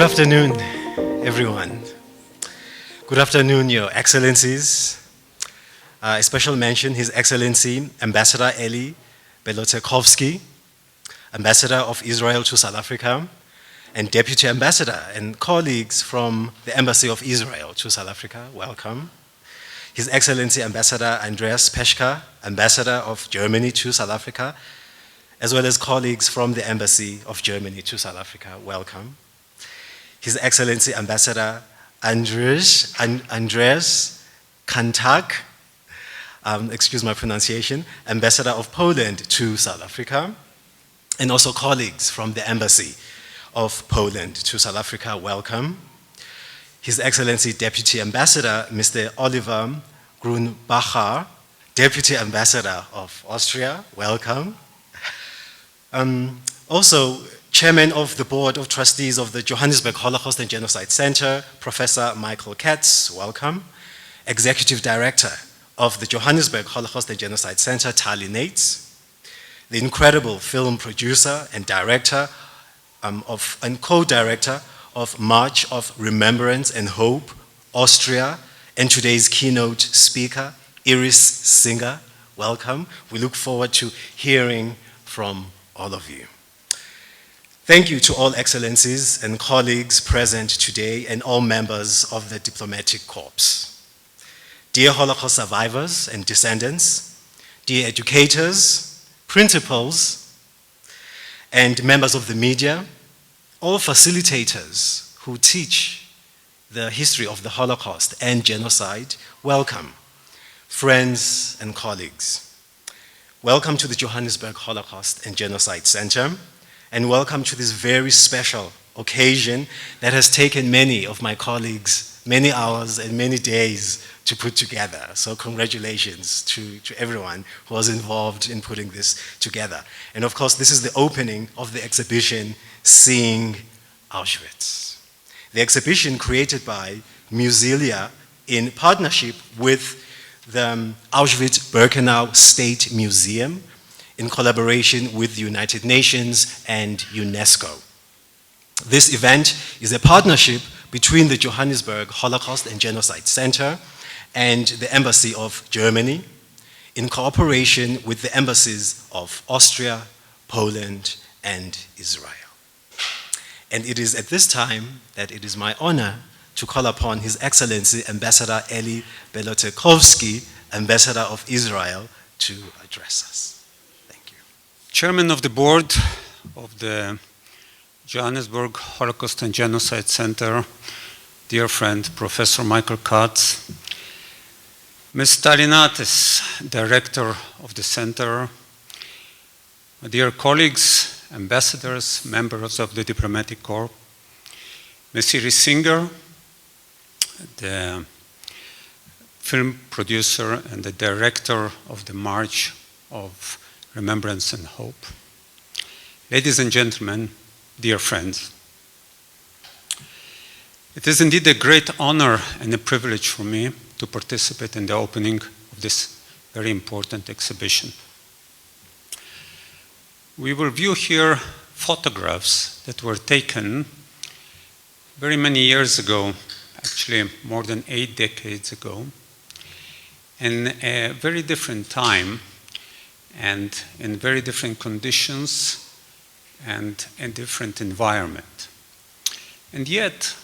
afternoon, everyone. Good afternoon, Your Excellencies. A special mention, His Excellency Ambassador Eli Belotekovsky, Ambassador of Israel to South Africa, and Deputy Ambassador and colleagues from the Embassy of Israel to South Africa, welcome. His Excellency Ambassador Andreas Peschka, Ambassador of Germany to South Africa, as well as colleagues from the Embassy of Germany to South Africa, welcome. His Excellency Ambassador Andres Kantak, excuse my pronunciation, Ambassador of Poland to South Africa, and also colleagues from the Embassy of Poland to South Africa, welcome. His Excellency Deputy Ambassador Mr. Oliver Grunbacher, Deputy Ambassador of Austria, welcome. Also, Chairman of the Board of Trustees of the Johannesburg Holocaust Genocide Centre, Professor Michael Katz, welcome. Executive Director of the Johannesburg Holocaust Genocide Centre, Tali Nates. The incredible film producer and director and co-director of March of Remembrance and Hope, Austria, and today's keynote speaker, Iris Singer, welcome. We look forward to hearing from all of you. Thank you to all excellencies and colleagues present today and all members of the diplomatic corps. Dear Holocaust survivors and descendants, dear educators, principals, and members of the media, all facilitators who teach the history of the Holocaust and genocide, welcome. Friends and colleagues, welcome to the Johannesburg Holocaust and Genocide Centre, and welcome to this very special occasion that has taken many of my colleagues many hours and many days to put together. So congratulations to everyone who was involved in putting this together. And of course, this is the opening of the exhibition, Seeing Auschwitz. The exhibition created by Musealia in partnership with the Auschwitz-Birkenau State Museum in collaboration with the United Nations and UNESCO. This event is a partnership between the Johannesburg Holocaust and Genocide Centre and the Embassy of Germany in cooperation with the embassies of Austria, Poland, and Israel. And it is at this time that it is my honor to call upon His Excellency Ambassador Eli Belotekovsky, Ambassador of Israel, to address us. Chairman of the Board of the Johannesburg Holocaust and Genocide Centre, dear friend Professor Michael Katz, Ms. Talinatis, Director of the Centre, my dear colleagues, ambassadors, members of the Diplomatic Corps, Ms. Iris Singer, the film producer and the director of the March of Remembrance and Hope. Ladies and gentlemen, dear friends, it is indeed a great honor and a privilege for me to participate in the opening of this very important exhibition. We will view here photographs that were taken very many years ago, actually more than 8 decades ago, in a very different time and in very different conditions and in different environment. And yet,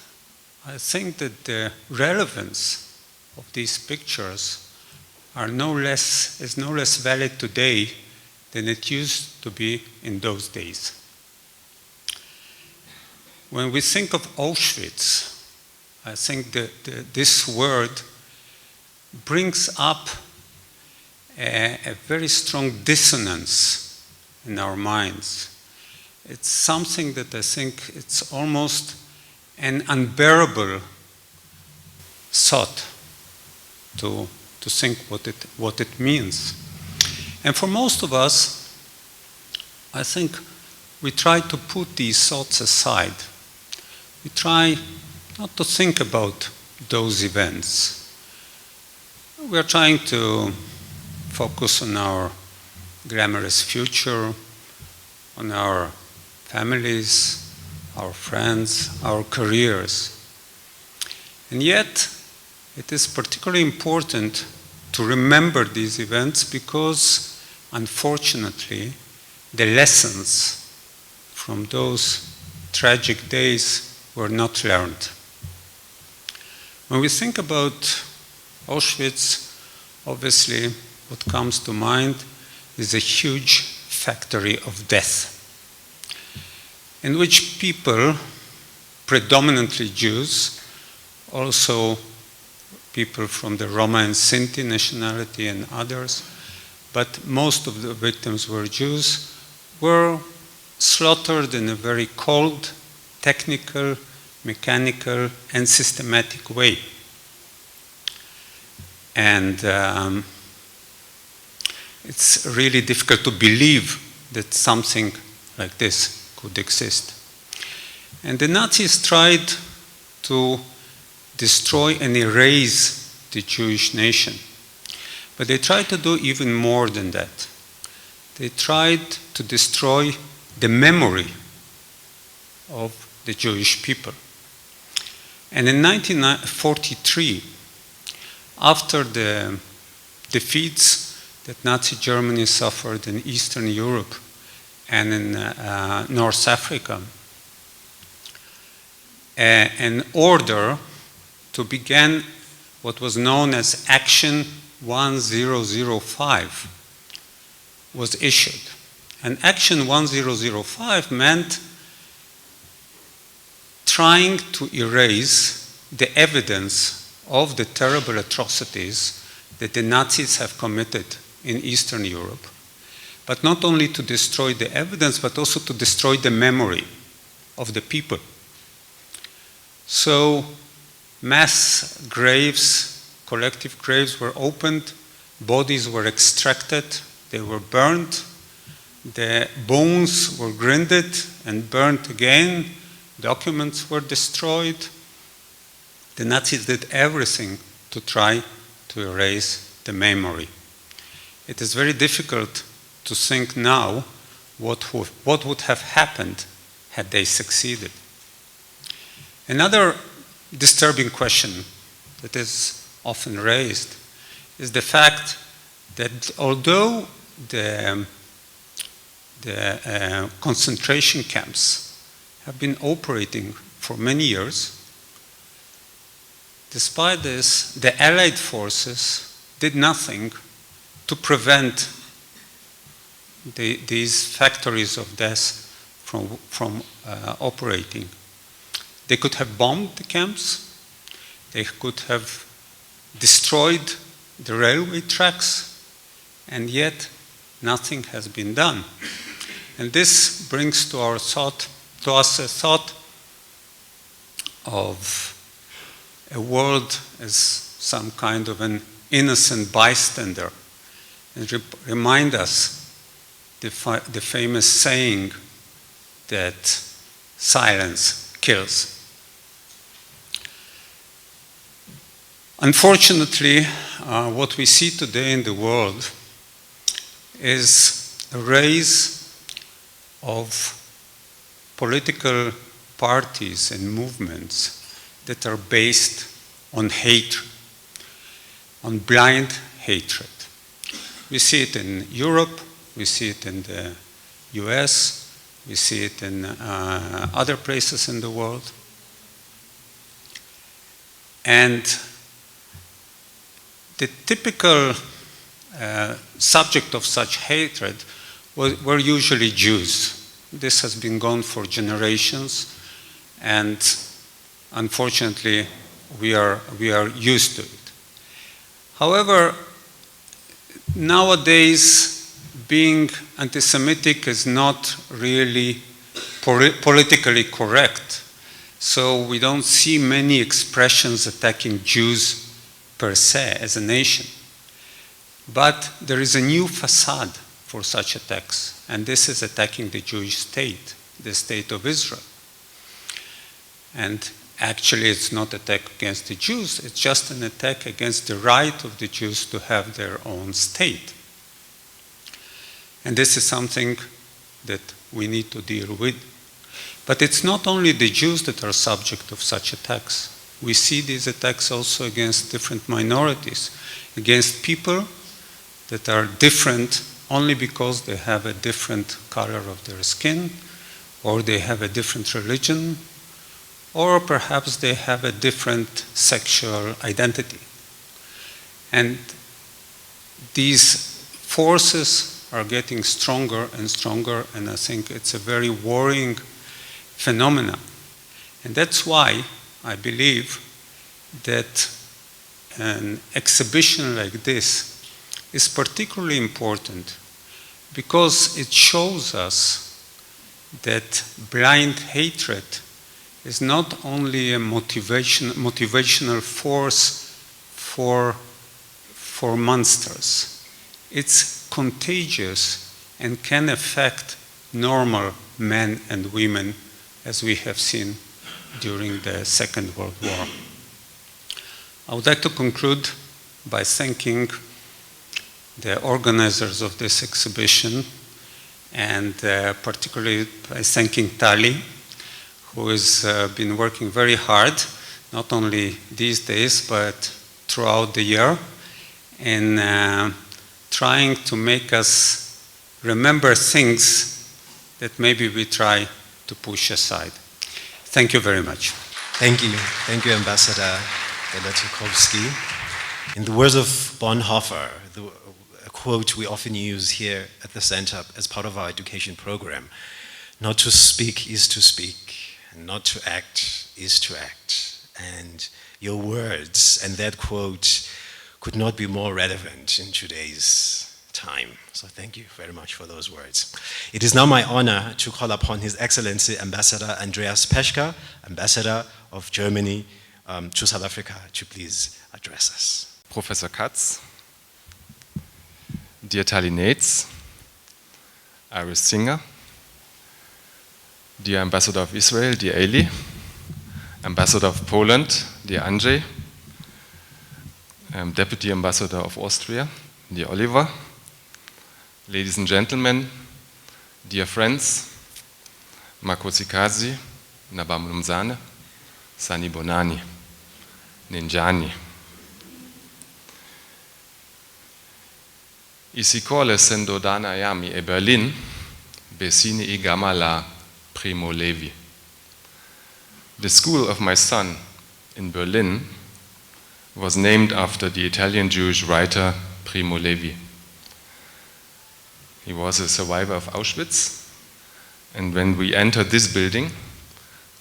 I think that the relevance of these pictures is no less valid today than it used to be in those days. When we think of Auschwitz, I think that this word brings up a very strong dissonance in our minds. It's something that I think it's almost an unbearable thought to think what it means. And for most of us, I think we try to put these thoughts aside. We try not to think about those events. We are trying to focus on our glamorous future, on our families, our friends, our careers. And yet, it is particularly important to remember these events because, unfortunately, the lessons from those tragic days were not learned. When we think about Auschwitz, obviously what comes to mind is a huge factory of death, in which people, predominantly Jews, also people from the Roma and Sinti nationality and others, but most of the victims were Jews, were slaughtered in a very cold, technical, mechanical, and systematic way. And it's really difficult to believe that something like this could exist. And the Nazis tried to destroy and erase the Jewish nation. But they tried to do even more than that. They tried to destroy the memory of the Jewish people. And in 1943, after the defeats that Nazi Germany suffered in Eastern Europe and in North Africa, an order to begin what was known as Action 1005 was issued. And Action 1005 meant trying to erase the evidence of the terrible atrocities that the Nazis have committed in Eastern Europe, but not only to destroy the evidence, but also to destroy the memory of the people. So mass graves, collective graves were opened, bodies were extracted, they were burned, the bones were grinded and burnt again, documents were destroyed. The Nazis did everything to try to erase the memory. It is very difficult to think now what would have happened had they succeeded. Another disturbing question that is often raised is the fact that although the concentration camps have been operating for many years, despite this, the Allied forces did nothing to prevent these factories of death from operating. They could have bombed the camps, they could have destroyed the railway tracks, and yet nothing has been done. And this brings to us a thought of a world as some kind of an innocent bystander, and remind us the famous saying that silence kills. Unfortunately, what we see today in the world is a rise of political parties and movements that are based on hatred, on blind hatred. We see it in Europe, we see it in the US, we see it in other places in the world. And the typical subject of such hatred were usually Jews. This has been gone for generations, and unfortunately, we are used to it. However, nowadays, being anti-Semitic is not really politically correct. So we don't see many expressions attacking Jews per se as a nation. But there is a new facade for such attacks, and this is attacking the Jewish state, the state of Israel. And actually, it's not an attack against the Jews, it's just an attack against the right of the Jews to have their own state. And this is something that we need to deal with. But it's not only the Jews that are subject of such attacks. We see these attacks also against different minorities, against people that are different only because they have a different color of their skin, or they have a different religion, or perhaps they have a different sexual identity. And these forces are getting stronger and stronger, and I think it's a very worrying phenomenon. And that's why I believe that an exhibition like this is particularly important, because it shows us that blind hatred is not only a motivational force for monsters. It's contagious and can affect normal men and women, as we have seen during the Second World War. I would like to conclude by thanking the organizers of this exhibition, and particularly by thanking Tali, who has been working very hard, not only these days, but throughout the year, in trying to make us remember things that maybe we try to push aside. Thank you very much. Thank you. Thank you, Ambassador Belotokowski. In the words of Bonhoeffer, a quote we often use here at the center as part of our education program, not to speak is to speak, and not to act is to act. And your words and that quote could not be more relevant in today's time. So thank you very much for those words. It is now my honor to call upon His Excellency Ambassador Andreas Peschka, Ambassador of Germany to South Africa, to please address us. Professor Katz, dear Talinates, Iris Singer, dear Ambassador of Israel, dear Eli, Ambassador of Poland, dear Andrzej, Deputy Ambassador of Austria, dear Oliver, ladies and gentlemen, dear friends, Makosi Kazi, Nabamumzane, Sani Bonani, Ninjani. Isikole sendo dana yami e Berlin, besini igama la Primo Levi. The school of my son in Berlin was named after the Italian Jewish writer Primo Levi. He was a survivor of Auschwitz, and when we entered this building,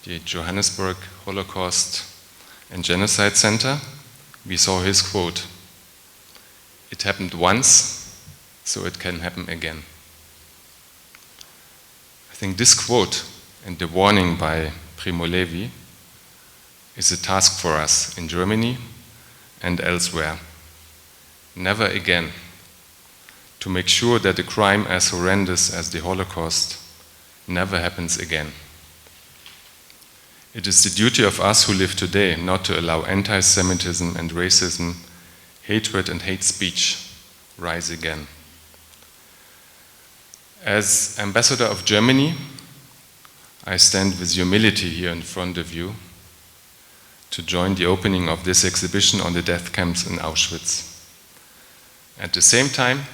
the Johannesburg Holocaust and Genocide Centre, we saw his quote, "It happened once, so it can happen again." I think this quote and the warning by Primo Levi is a task for us in Germany and elsewhere. Never again, to make sure that a crime as horrendous as the Holocaust never happens again. It is the duty of us who live today not to allow anti-Semitism and racism, hatred and hate speech rise again. As Ambassador of Germany, I stand with humility here in front of you to join the opening of this exhibition on the death camps in Auschwitz. At the same time,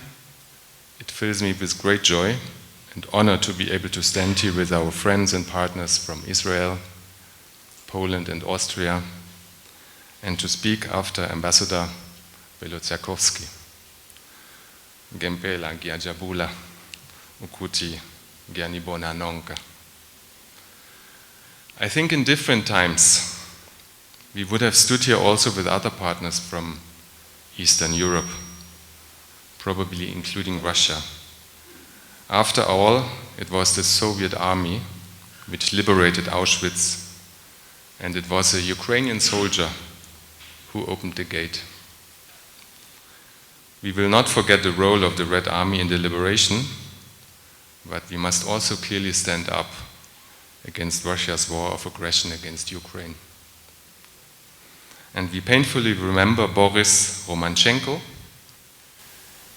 it fills me with great joy and honor to be able to stand here with our friends and partners from Israel, Poland and Austria, and to speak after Ambassador Belotokowski. Gempela Giajabula Ukuti Gianibona Nonka. I think in different times we would have stood here also with other partners from Eastern Europe, probably including Russia. After all, it was the Soviet army which liberated Auschwitz, and it was a Ukrainian soldier who opened the gate. We will not forget the role of the Red Army in the liberation, but we must also clearly stand up against Russia's war of aggression against Ukraine. And we painfully remember Boris Romanchenko,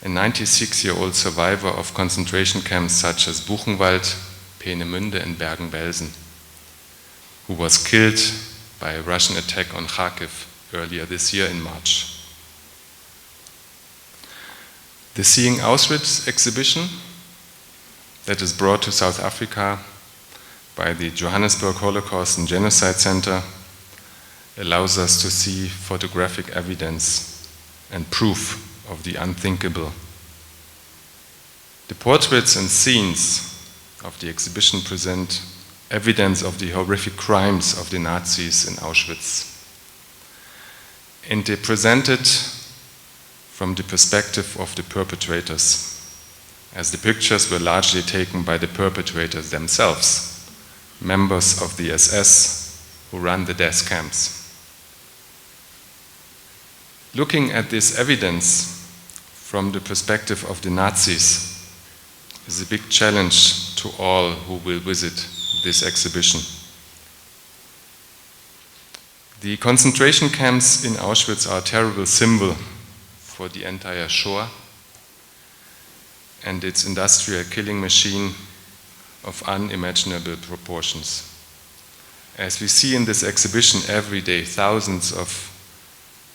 a 96-year-old survivor of concentration camps such as Buchenwald, Peenemünde and Bergen-Belsen. who was killed by a Russian attack on Kharkiv earlier this year in March. The Seeing Auschwitz exhibition that is brought to South Africa by the Johannesburg Holocaust and Genocide Centre allows us to see photographic evidence and proof of the unthinkable. The portraits and scenes of the exhibition present evidence of the horrific crimes of the Nazis in Auschwitz. And they present it from the perspective of the perpetrators, as the pictures were largely taken by the perpetrators themselves, members of the SS who ran the death camps. Looking at this evidence from the perspective of the Nazis is a big challenge to all who will visit this exhibition. The concentration camps in Auschwitz are a terrible symbol for the entire Shoah and its industrial killing machine of unimaginable proportions. As we see in this exhibition every day, thousands of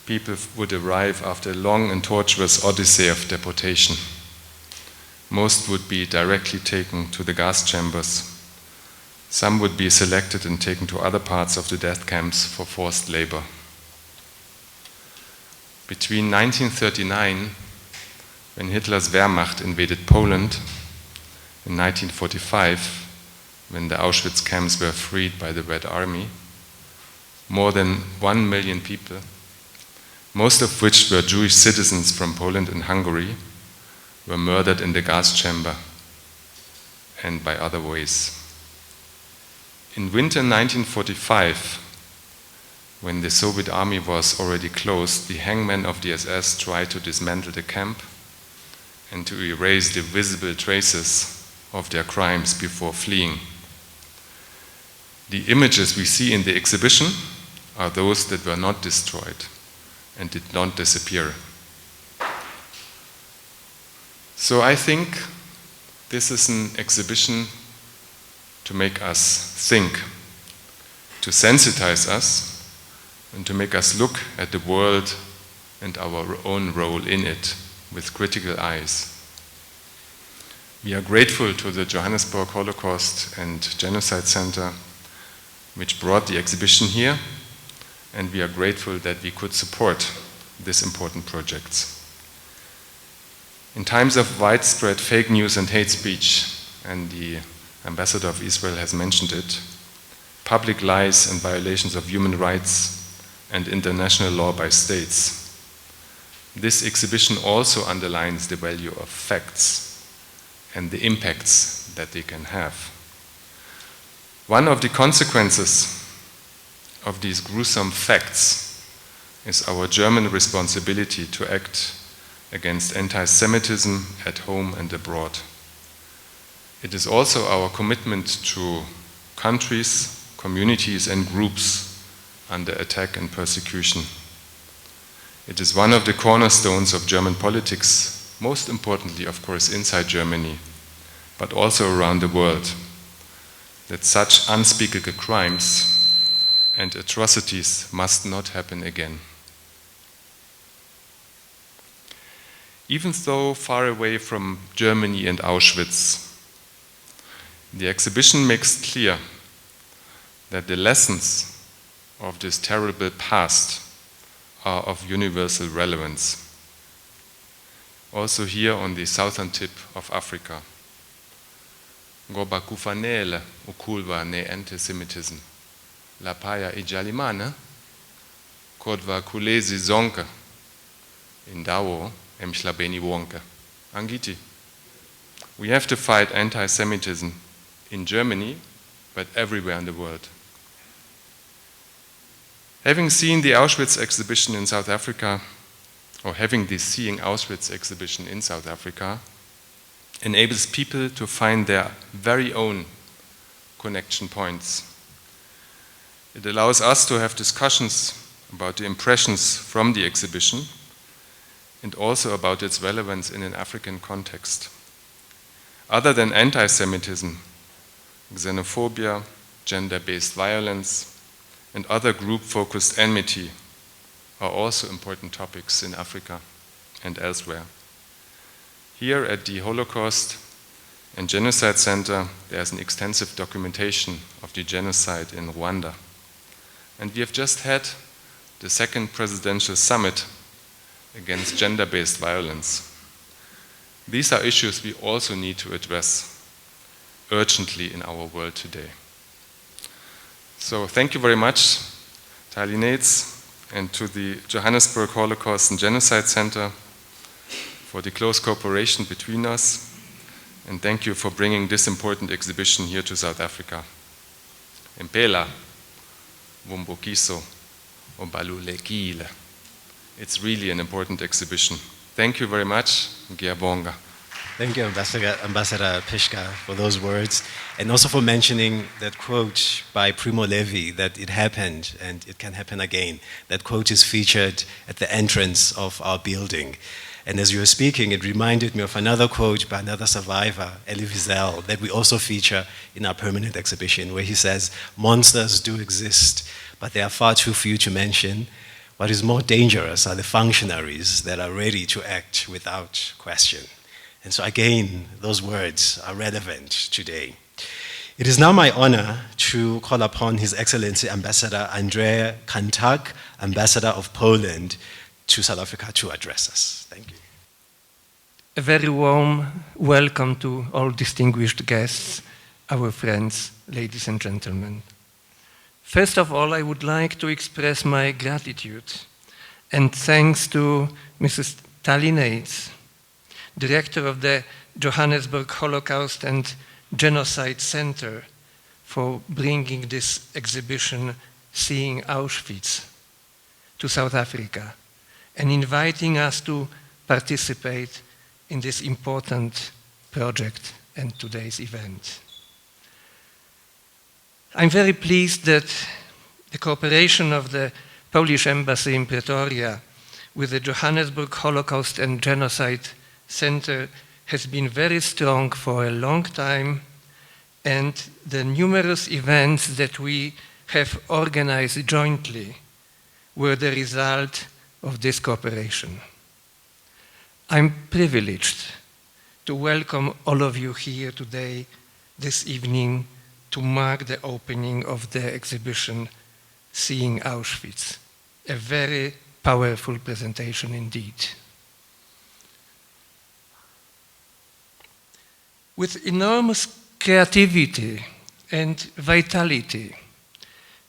people would arrive after a long and tortuous odyssey of deportation. Most would be directly taken to the gas chambers. Some would be selected and taken to other parts of the death camps for forced labor. Between 1939, when Hitler's Wehrmacht invaded Poland, in 1945, when the Auschwitz camps were freed by the Red Army, more than 1 million people, most of which were Jewish citizens from Poland and Hungary, were murdered in the gas chamber and by other ways. In winter 1945, when the Soviet army was already closed, the hangmen of the SS tried to dismantle the camp and to erase the visible traces of their crimes before fleeing. The images we see in the exhibition are those that were not destroyed and did not disappear. So I think this is an exhibition to make us think, to sensitize us, and to make us look at the world and our own role in it with critical eyes. We are grateful to the Johannesburg Holocaust and Genocide Centre, which brought the exhibition here, and we are grateful that we could support this important project. In times of widespread fake news and hate speech, and the Ambassador of Israel has mentioned it, public lies and violations of human rights and international law by states, this exhibition also underlines the value of facts and the impacts that they can have. One of the consequences of these gruesome facts is our German responsibility to act against anti-Semitism at home and abroad. It is also our commitment to countries, communities, and groups under attack and persecution. It is one of the cornerstones of German politics, most importantly, of course, inside Germany, but also around the world, that such unspeakable crimes and atrocities must not happen again. Even though far away from Germany and Auschwitz, the exhibition makes clear that the lessons of this terrible past are of universal relevance. Also here on the southern tip of Africa. Ngoba kufanele ukulwa ne-antisemitism. Lapaya ijalimana, kodwa kulezi zonke indawo emhlabeni wonke. Angiti. We have to fight anti-Semitism in Germany, but everywhere in the world. Having seen the Auschwitz exhibition in South Africa, or having the Seeing Auschwitz exhibition in South Africa, enables people to find their very own connection points. It allows us to have discussions about the impressions from the exhibition and also about its relevance in an African context. Other than anti-Semitism, xenophobia, gender-based violence, and other group-focused enmity are also important topics in Africa and elsewhere. Here at the Holocaust and Genocide Centre, there's an extensive documentation of the genocide in Rwanda. And we have just had the second presidential summit against gender-based violence. These are issues we also need to address urgently in our world today. So thank you very much, delegations, and to the Johannesburg Holocaust and Genocide Centre for the close cooperation between us, and thank you for bringing this important exhibition here to South Africa. Impela, Vumbukiso, Obalulekile. It's really an important exhibition. Thank you very much. Ngiyabonga. Thank you, Ambassador Pishka, for those words, and also for mentioning that quote by Primo Levi, that it happened and it can happen again. That quote is featured at the entrance of our building. And as you were speaking, it reminded me of another quote by another survivor, Elie Wiesel, that we also feature in our permanent exhibition, where he says, monsters do exist, but they are far too few to mention. What is more dangerous are the functionaries that are ready to act without question. And so again, those words are relevant today. It is now my honor to call upon His Excellency Ambassador Andrzej Kantak, Ambassador of Poland, to South Africa to address us. Thank you. A very warm welcome to all distinguished guests, our friends, ladies and gentlemen. First of all, I would like to express my gratitude and thanks to Mrs. Tali Nates, Director of the Johannesburg Holocaust and Genocide Centre, for bringing this exhibition, Seeing Auschwitz, to South Africa and inviting us to participate in this important project and today's event. I'm very pleased that the cooperation of the Polish Embassy in Pretoria with the Johannesburg Holocaust and Genocide Centre has been very strong for a long time, and the numerous events that we have organized jointly were the result of this cooperation. I'm privileged to welcome all of you here today, this evening, to mark the opening of the exhibition Seeing Auschwitz, a very powerful presentation indeed. With enormous creativity and vitality,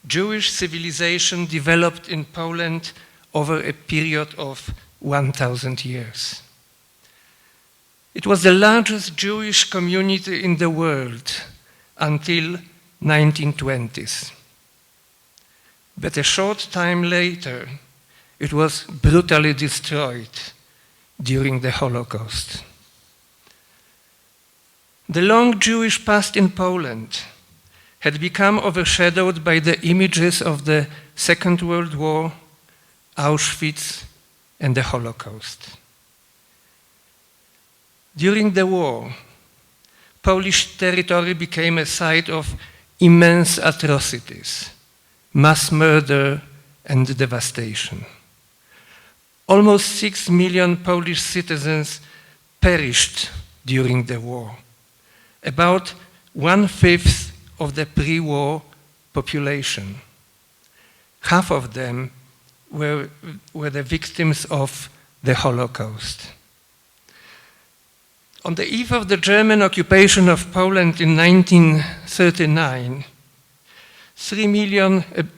Jewish civilization developed in Poland over a period of 1,000 years. It was the largest Jewish community in the world until 1920s. But a short time later, it was brutally destroyed during the Holocaust. The long Jewish past in Poland had become overshadowed by the images of the Second World War, Auschwitz, and the Holocaust. During the war, Polish territory became a site of immense atrocities, mass murder, and devastation. Almost 6 million Polish citizens perished during the war, about 1/5 of the pre-war population. Half of them were the victims of the Holocaust. On the eve of the German occupation of Poland in 1939,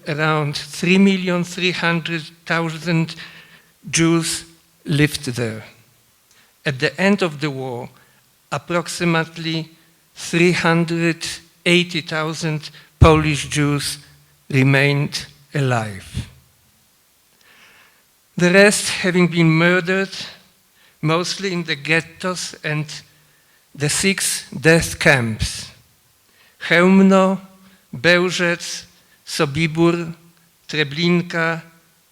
around 3,300,000 Jews lived there. At the end of the war, approximately 380,000 Polish Jews remained alive. The rest having been murdered, mostly in the ghettos and the 6 death camps: Chełmno, Bełżec, Sobibór, Treblinka,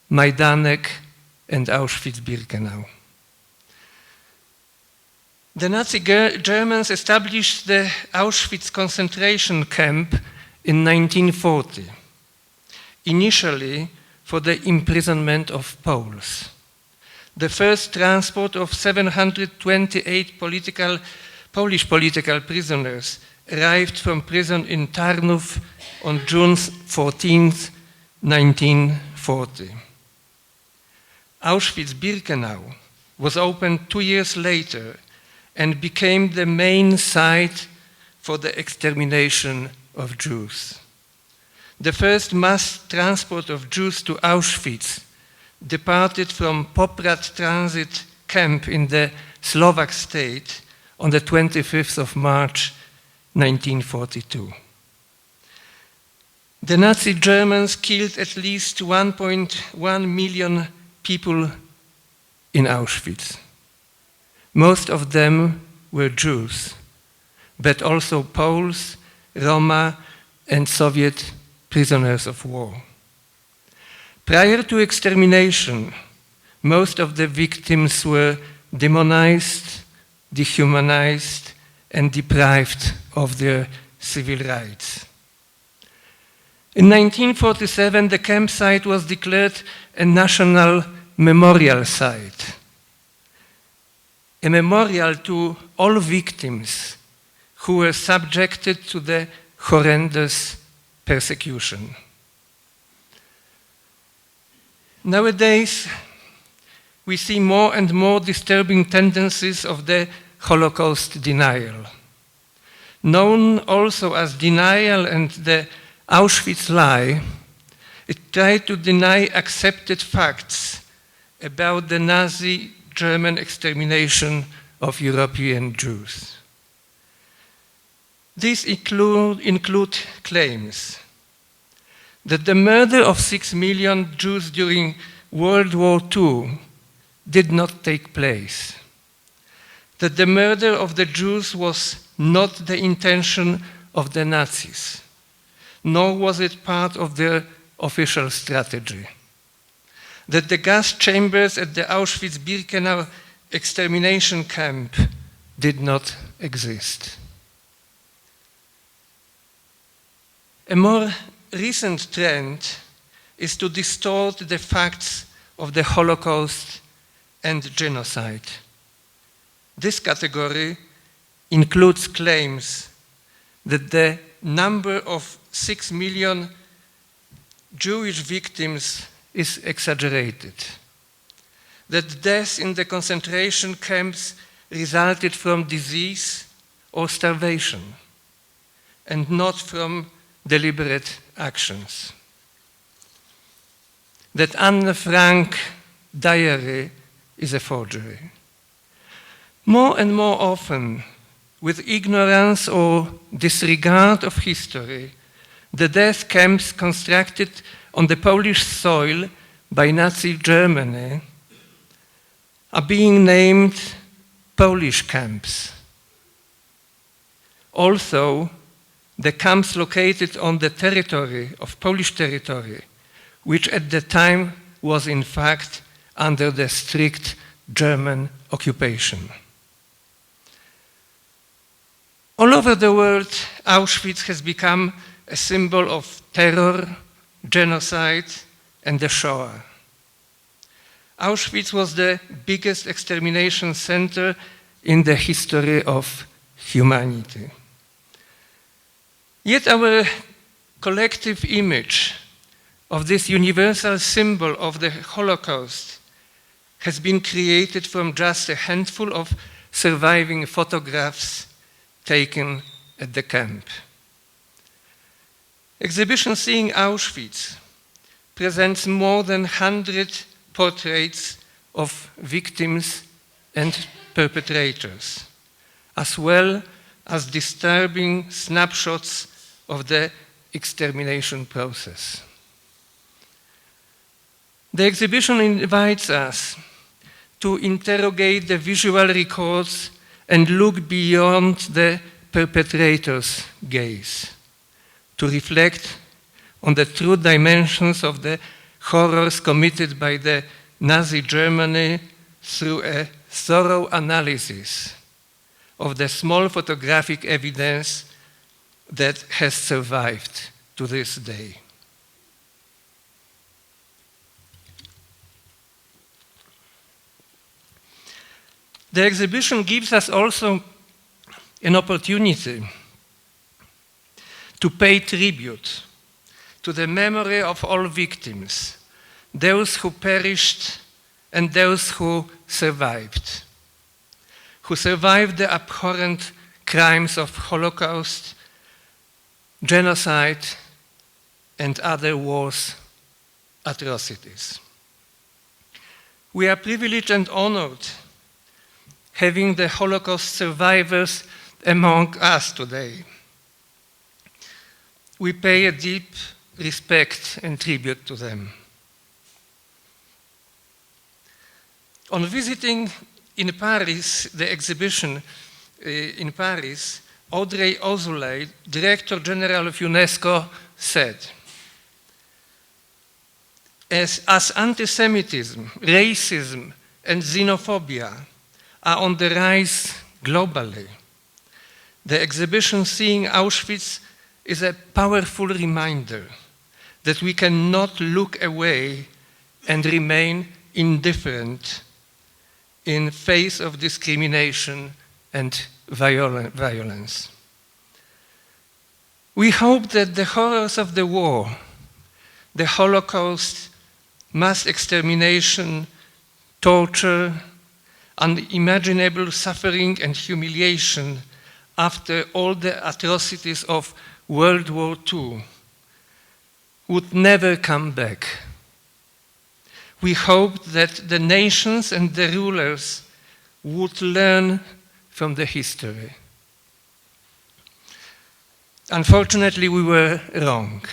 Majdanek, and Auschwitz-Birkenau. The Nazi Germans established the Auschwitz concentration camp in 1940, initially for the imprisonment of Poles. The first transport of 728 Polish political prisoners arrived from prison in Tarnów on June 14, 1940. Auschwitz-Birkenau was opened 2 years later and became the main site for the extermination of Jews. The first mass transport of Jews to Auschwitz departed from Poprad transit camp in the Slovak state on the 25th of March 1942. The Nazi Germans killed at least 1.1 million people in Auschwitz. Most of them were Jews, but also Poles, Roma, and Soviet prisoners of war. Prior to extermination, most of the victims were demonized, dehumanized, and deprived of their civil rights. In 1947, the campsite was declared a national memorial site, a memorial to all victims who were subjected to the horrendous persecution. Nowadays, we see more and more disturbing tendencies of the Holocaust denial. Known also as denial and the Auschwitz lie, it tried to deny accepted facts about the Nazi German extermination of European Jews. These include claims that the murder of 6 million Jews during World War II did not take place, that the murder of the Jews was not the intention of the Nazis, nor was it part of their official strategy, that the gas chambers at the Auschwitz-Birkenau extermination camp did not exist. A more recent trend is to distort the facts of the Holocaust and genocide. This category includes claims that the number of 6 million Jewish victims is exaggerated, that deaths in the concentration camps resulted from disease or starvation, and not from deliberate actions. That Anne Frank diary is a forgery. More and more often, with ignorance or disregard of history, the death camps constructed on the Polish soil by Nazi Germany are being named Polish camps. Also, the camps located on the territory of Polish territory, which at the time was in fact under the strict German occupation. All over the world, Auschwitz has become a symbol of terror, genocide, and the Shoah. Auschwitz was the biggest extermination center in the history of humanity. Yet our collective image of this universal symbol of the Holocaust has been created from just a handful of surviving photographs taken at the camp. Exhibition Seeing Auschwitz presents more than 100 portraits of victims and perpetrators, as well as disturbing snapshots of the extermination process. The exhibition invites us to interrogate the visual records and look beyond the perpetrator's gaze, to reflect on the true dimensions of the horrors committed by the Nazi Germany through a thorough analysis of the small photographic evidence that has survived to this day. The exhibition gives us also an opportunity to pay tribute to the memory of all victims, those who perished and those who survived the abhorrent crimes of Holocaust, genocide, and other wars atrocities. We are privileged and honored having the Holocaust survivors among us today. We pay a deep respect and tribute to them. On visiting in Paris, the exhibition in Paris, Audrey Azoulay, Director General of UNESCO, said, as anti-Semitism, racism, and xenophobia are on the rise globally, the exhibition Seeing Auschwitz is a powerful reminder that we cannot look away and remain indifferent in face of discrimination and violence. We hope that the horrors of the war, the Holocaust, mass extermination, torture, unimaginable suffering and humiliation after all the atrocities of World War II would never come back. We hope that the nations and the rulers would learn from the history. Unfortunately, we were wrong.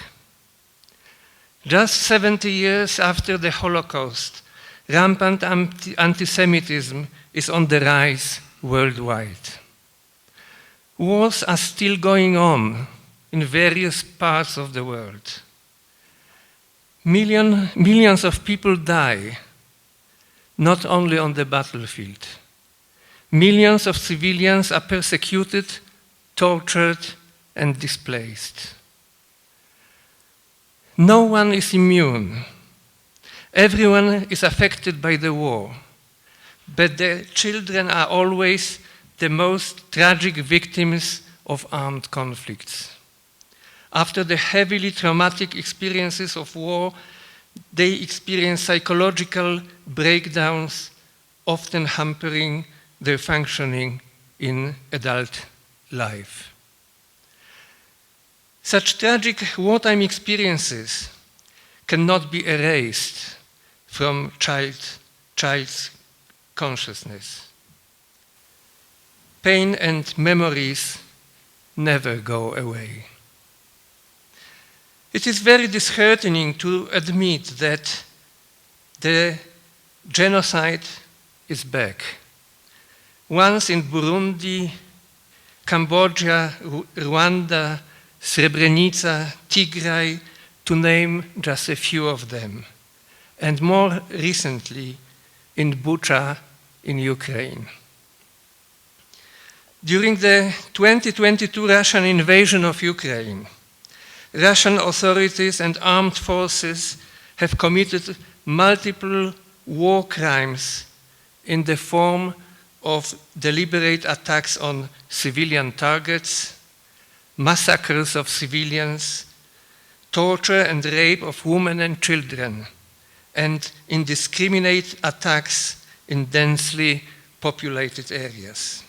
Just 70 years after the Holocaust, rampant anti-Semitism is on the rise worldwide. Wars are still going on in various parts of the world. Millions of people die, not only on the battlefield. Millions of civilians are persecuted, tortured, and displaced. No one is immune. Everyone is affected by the war, but the children are always the most tragic victims of armed conflicts. After the heavily traumatic experiences of war, they experience psychological breakdowns, often hampering their functioning in adult life. Such tragic wartime experiences cannot be erased from child's consciousness. Pain and memories never go away. It is very disheartening to admit that the genocide is back. Once in Burundi, Cambodia, Rwanda, Srebrenica, Tigray, to name just a few of them, and more recently in Bucha in Ukraine. During the 2022 Russian invasion of Ukraine, Russian authorities and armed forces have committed multiple war crimes in the form of deliberate attacks on civilian targets, massacres of civilians, torture and rape of women and children, and indiscriminate attacks in densely populated areas.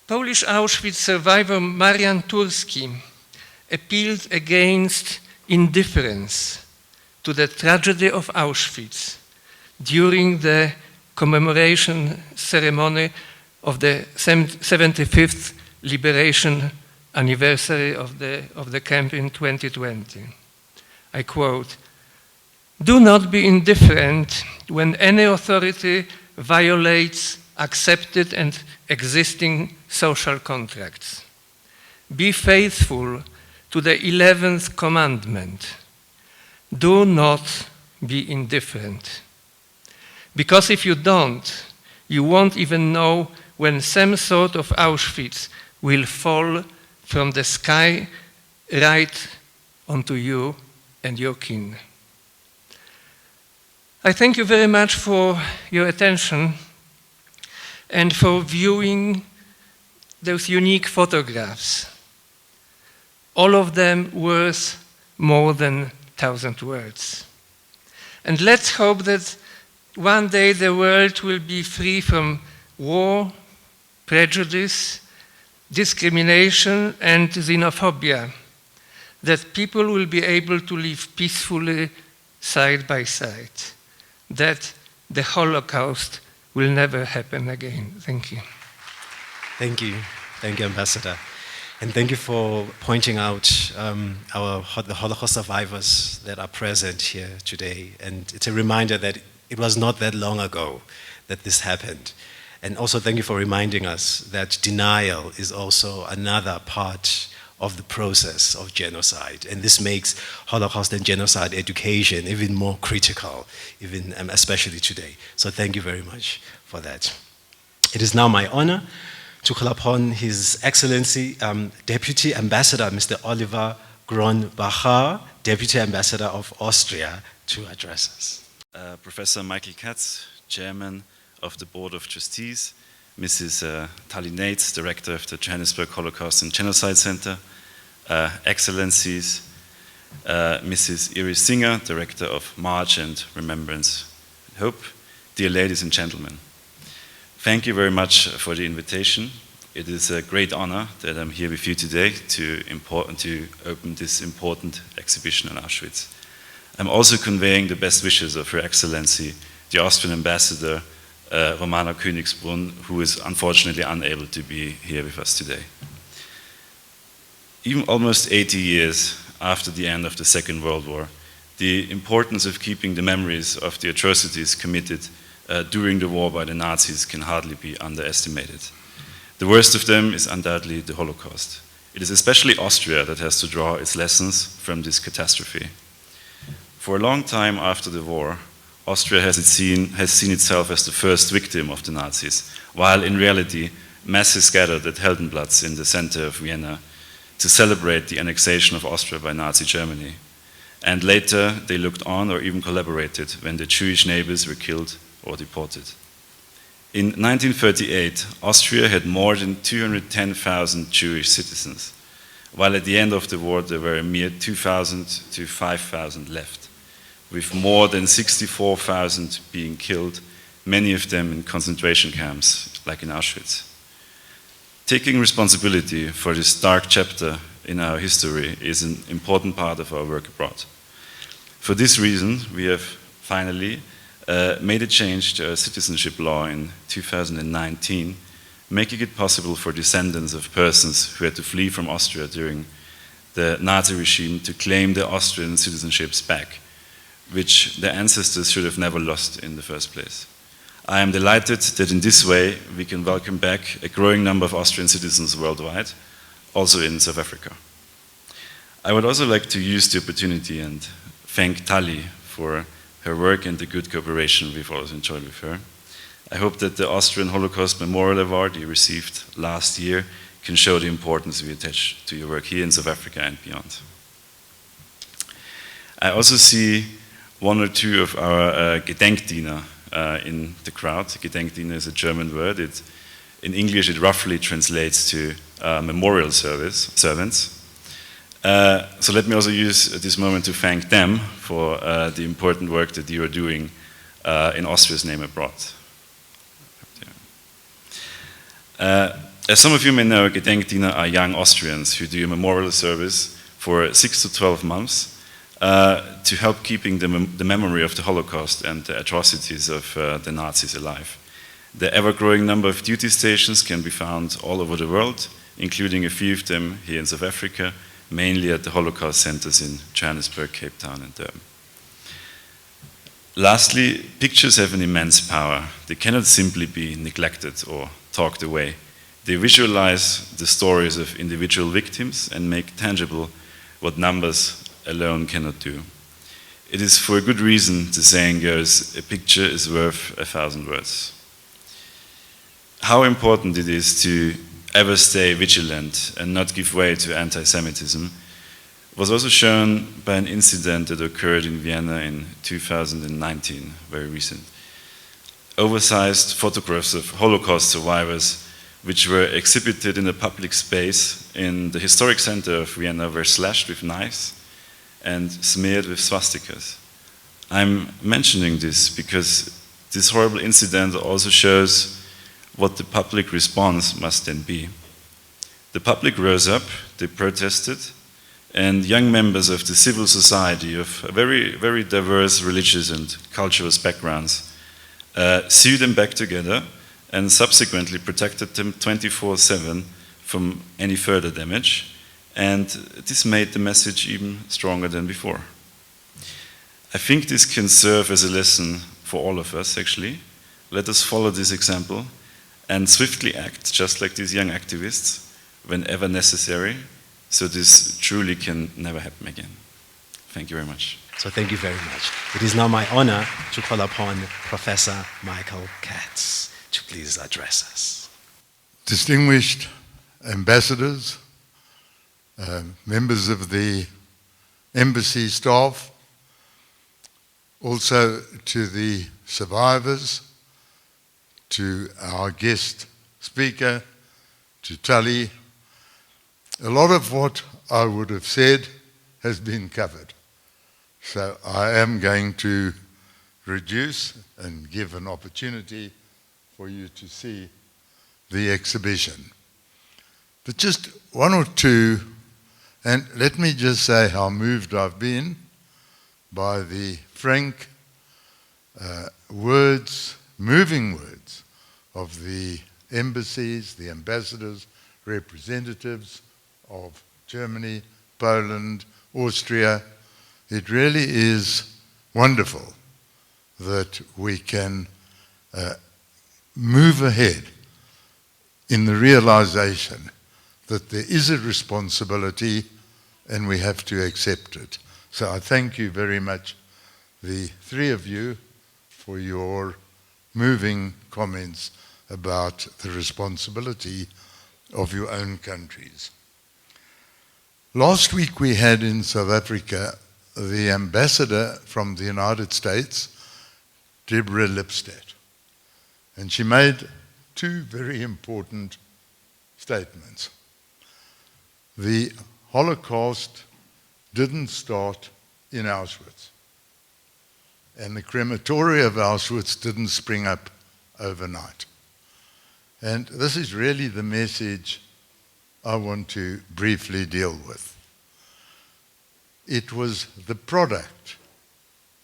Polish Auschwitz survivor Marian Turski appealed against indifference to the tragedy of Auschwitz during the commemoration ceremony of the 75th liberation anniversary of the camp in 2020. I quote, "Do not be indifferent when any authority violates accepted and existing social contracts. Be faithful to the 11th commandment. Do not be indifferent. Because if you don't, you won't even know when some sort of Auschwitz will fall from the sky right onto you and your kin. I thank you very much for your attention and for viewing those unique photographs, all of them worth more than 1,000 words. And let's hope that one day the world will be free from war, prejudice, discrimination, and xenophobia, that people will be able to live peacefully side by side, that the Holocaust will never happen again. Thank you. Thank you. Thank you, Ambassador. And thank you for pointing out the Holocaust survivors that are present here today. And it's a reminder that it was not that long ago that this happened. And also thank you for reminding us that denial is also another part of the process of genocide. And this makes Holocaust and genocide education even more critical, even especially today. So thank you very much for that. It is now my honor to call upon His Excellency, Deputy Ambassador Mr. Oliver Gronbacher, Deputy Ambassador of Austria, to address us. Professor Michael Katz, Chairman of the Board of Trustees, Mrs. Tali Nates, Director of the Johannesburg Holocaust and Genocide Centre, Excellencies, Mrs. Iris Singer, Director of March and Remembrance and Hope, dear ladies and gentlemen. Thank you very much for the invitation. It is a great honor that I'm here with you today to open this important exhibition on Auschwitz. I'm also conveying the best wishes of Her Excellency, the Austrian Ambassador, Romana Königsbrunn, who is unfortunately unable to be here with us today. Even almost 80 years after the end of the Second World War, the importance of keeping the memories of the atrocities committed during the war by the Nazis can hardly be underestimated. The worst of them is undoubtedly the Holocaust. It is especially Austria that has to draw its lessons from this catastrophe. For a long time after the war, Austria has seen itself as the first victim of the Nazis, while in reality, masses gathered at Heldenplatz in the center of Vienna to celebrate the annexation of Austria by Nazi Germany. And later, they looked on or even collaborated when the Jewish neighbors were killed or deported. In 1938, Austria had more than 210,000 Jewish citizens, while at the end of the war there were a mere 2,000 to 5,000 left, with more than 64,000 being killed, many of them in concentration camps, like in Auschwitz. Taking responsibility for this dark chapter in our history is an important part of our work abroad. For this reason, we have finally made a change to our citizenship law in 2019, making it possible for descendants of persons who had to flee from Austria during the Nazi regime to claim their Austrian citizenships back, which their ancestors should have never lost in the first place. I am delighted that in this way we can welcome back a growing number of Austrian citizens worldwide, also in South Africa. I would also like to use the opportunity and thank Tali for her work and the good cooperation we've always enjoyed with her. I hope that the Austrian Holocaust Memorial Award you received last year can show the importance we attach to your work here in South Africa and beyond. I also see one or two of our Gedenkdiener in the crowd. Gedenkdiener is a German word. In English, it roughly translates to memorial servants. So let me also use this moment to thank them for the important work that you are doing in Austria's name abroad. As some of you may know, Gedenkdiener are young Austrians who do a memorial service for 6 to 12 months to help keeping the memory of the Holocaust and the atrocities of the Nazis alive. The ever-growing number of duty stations can be found all over the world, including a few of them here in South Africa, mainly at the Holocaust centers in Johannesburg, Cape Town, and Durban. Lastly, pictures have an immense power. They cannot simply be neglected or talked away. They visualize the stories of individual victims and make tangible what numbers alone cannot do. It is for a good reason the saying goes, a picture is worth 1,000 words. How important it is to ever stay vigilant and not give way to anti-Semitism was also shown by an incident that occurred in Vienna in 2019, very recent. Oversized photographs of Holocaust survivors, which were exhibited in a public space in the historic center of Vienna, were slashed with knives and smeared with swastikas. I'm mentioning this because this horrible incident also shows what the public response must then be. The public rose up, they protested, and young members of the civil society of very, very diverse religious and cultural backgrounds sewed them back together and subsequently protected them 24/7 from any further damage. And this made the message even stronger than before. I think this can serve as a lesson for all of us, actually. Let us follow this example and swiftly act, just like these young activists, whenever necessary, so this truly can never happen again. Thank you very much. So thank you very much. It is now my honor to call upon Professor Michael Katz to please address us. Distinguished ambassadors, members of the embassy staff, also to the survivors, to our guest speaker, to Tully. A lot of what I would have said has been covered. So I am going to reduce and give an opportunity for you to see the exhibition. But just one or two, and let me just say how moved I've been by the frank words, moving words of the embassies, the ambassadors, representatives of Germany, Poland, Austria. It really is wonderful that we can move ahead in the realization that there is a responsibility and we have to accept it. So I thank you very much, the three of you, for your moving comments about the responsibility of your own countries. Last week we had in South Africa the ambassador from the United States, Deborah Lipstadt, and she made two very important statements. The Holocaust didn't start in Auschwitz, and the crematoria of Auschwitz didn't spring up overnight. And this is really the message I want to briefly deal with. It was the product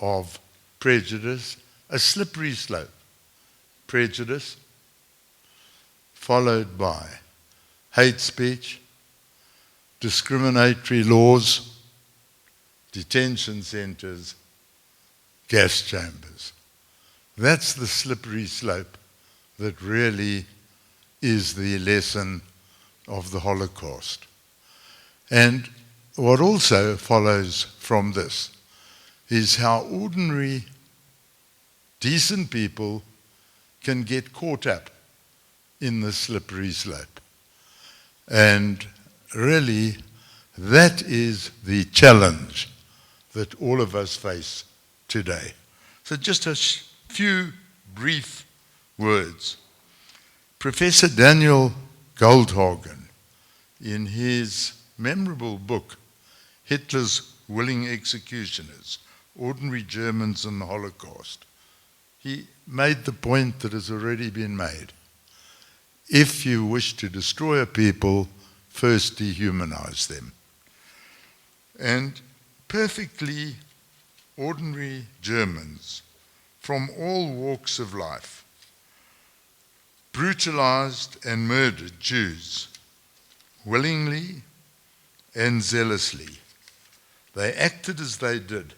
of prejudice, a slippery slope. Prejudice followed by hate speech, discriminatory laws, detention centers, gas chambers. That's the slippery slope that really is the lesson of the Holocaust. And what also follows from this is how ordinary, decent people can get caught up in the slippery slope. And really, that is the challenge that all of us face today. So just a few brief words. Professor Daniel Goldhagen, in his memorable book, Hitler's Willing Executioners, Ordinary Germans and the Holocaust, he made the point that has already been made. If you wish to destroy a people, first dehumanize them. And perfectly ordinary Germans from all walks of life brutalized and murdered Jews willingly and zealously. They acted as they did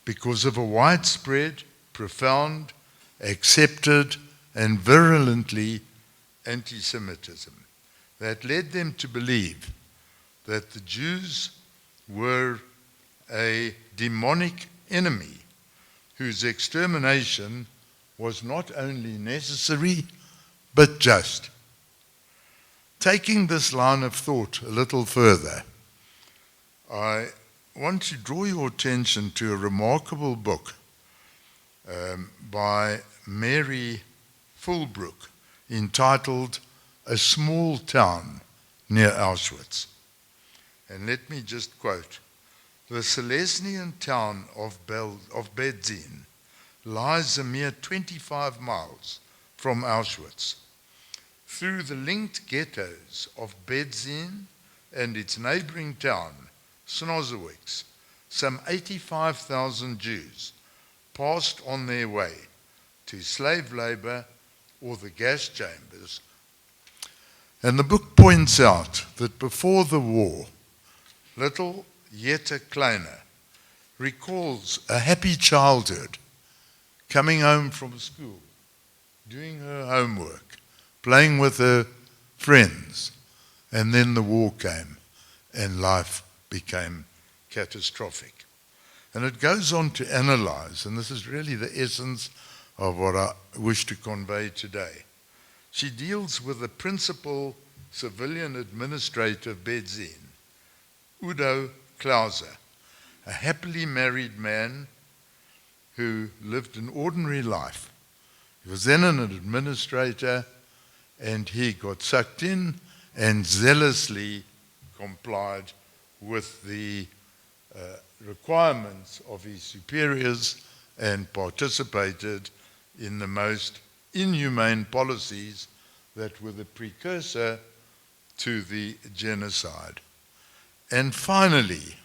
because of a widespread, profound, accepted, and virulently anti-Semitism that led them to believe that the Jews were a demonic enemy whose extermination was not only necessary but just. taking this line of thought a little further, I want to draw your attention to a remarkable book by Mary Fulbrook entitled A Small Town Near Auschwitz. And let me just quote, "The Silesian town of Bedzin lies a mere 25 miles from Auschwitz. Through the linked ghettos of Bedzin and its neighboring town, Snozowicz, some 85,000 Jews passed on their way to slave labor or the gas chambers." And the book points out that before the war, little Jette Kleiner recalls a happy childhood, coming home from school, doing her homework, playing with her friends, and then the war came and life became catastrophic. And it goes on to analyze, and this is really the essence of what I wish to convey today. She deals with the principal civilian administrator of Bedzin, Udo Klauser, a happily married man who lived an ordinary life. He was then an administrator, and he got sucked in and zealously complied with the requirements of his superiors and participated in the most inhumane policies that were the precursor to the genocide. And finally,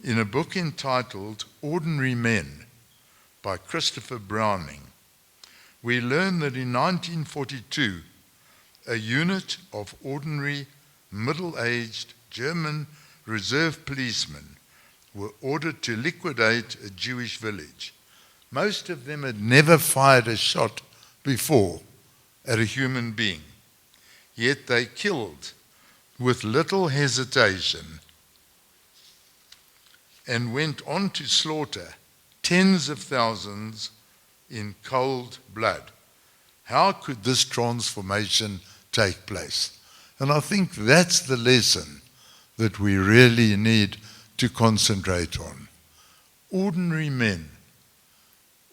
in a book entitled Ordinary Men by Christopher Browning, we learn that in 1942, a unit of ordinary middle-aged German reserve policemen were ordered to liquidate a Jewish village. Most of them had never fired a shot before at a human being, yet they killed with little hesitation and went on to slaughter tens of thousands in cold blood. How could this transformation take place? And I think that's the lesson that we really need to concentrate on. Ordinary men,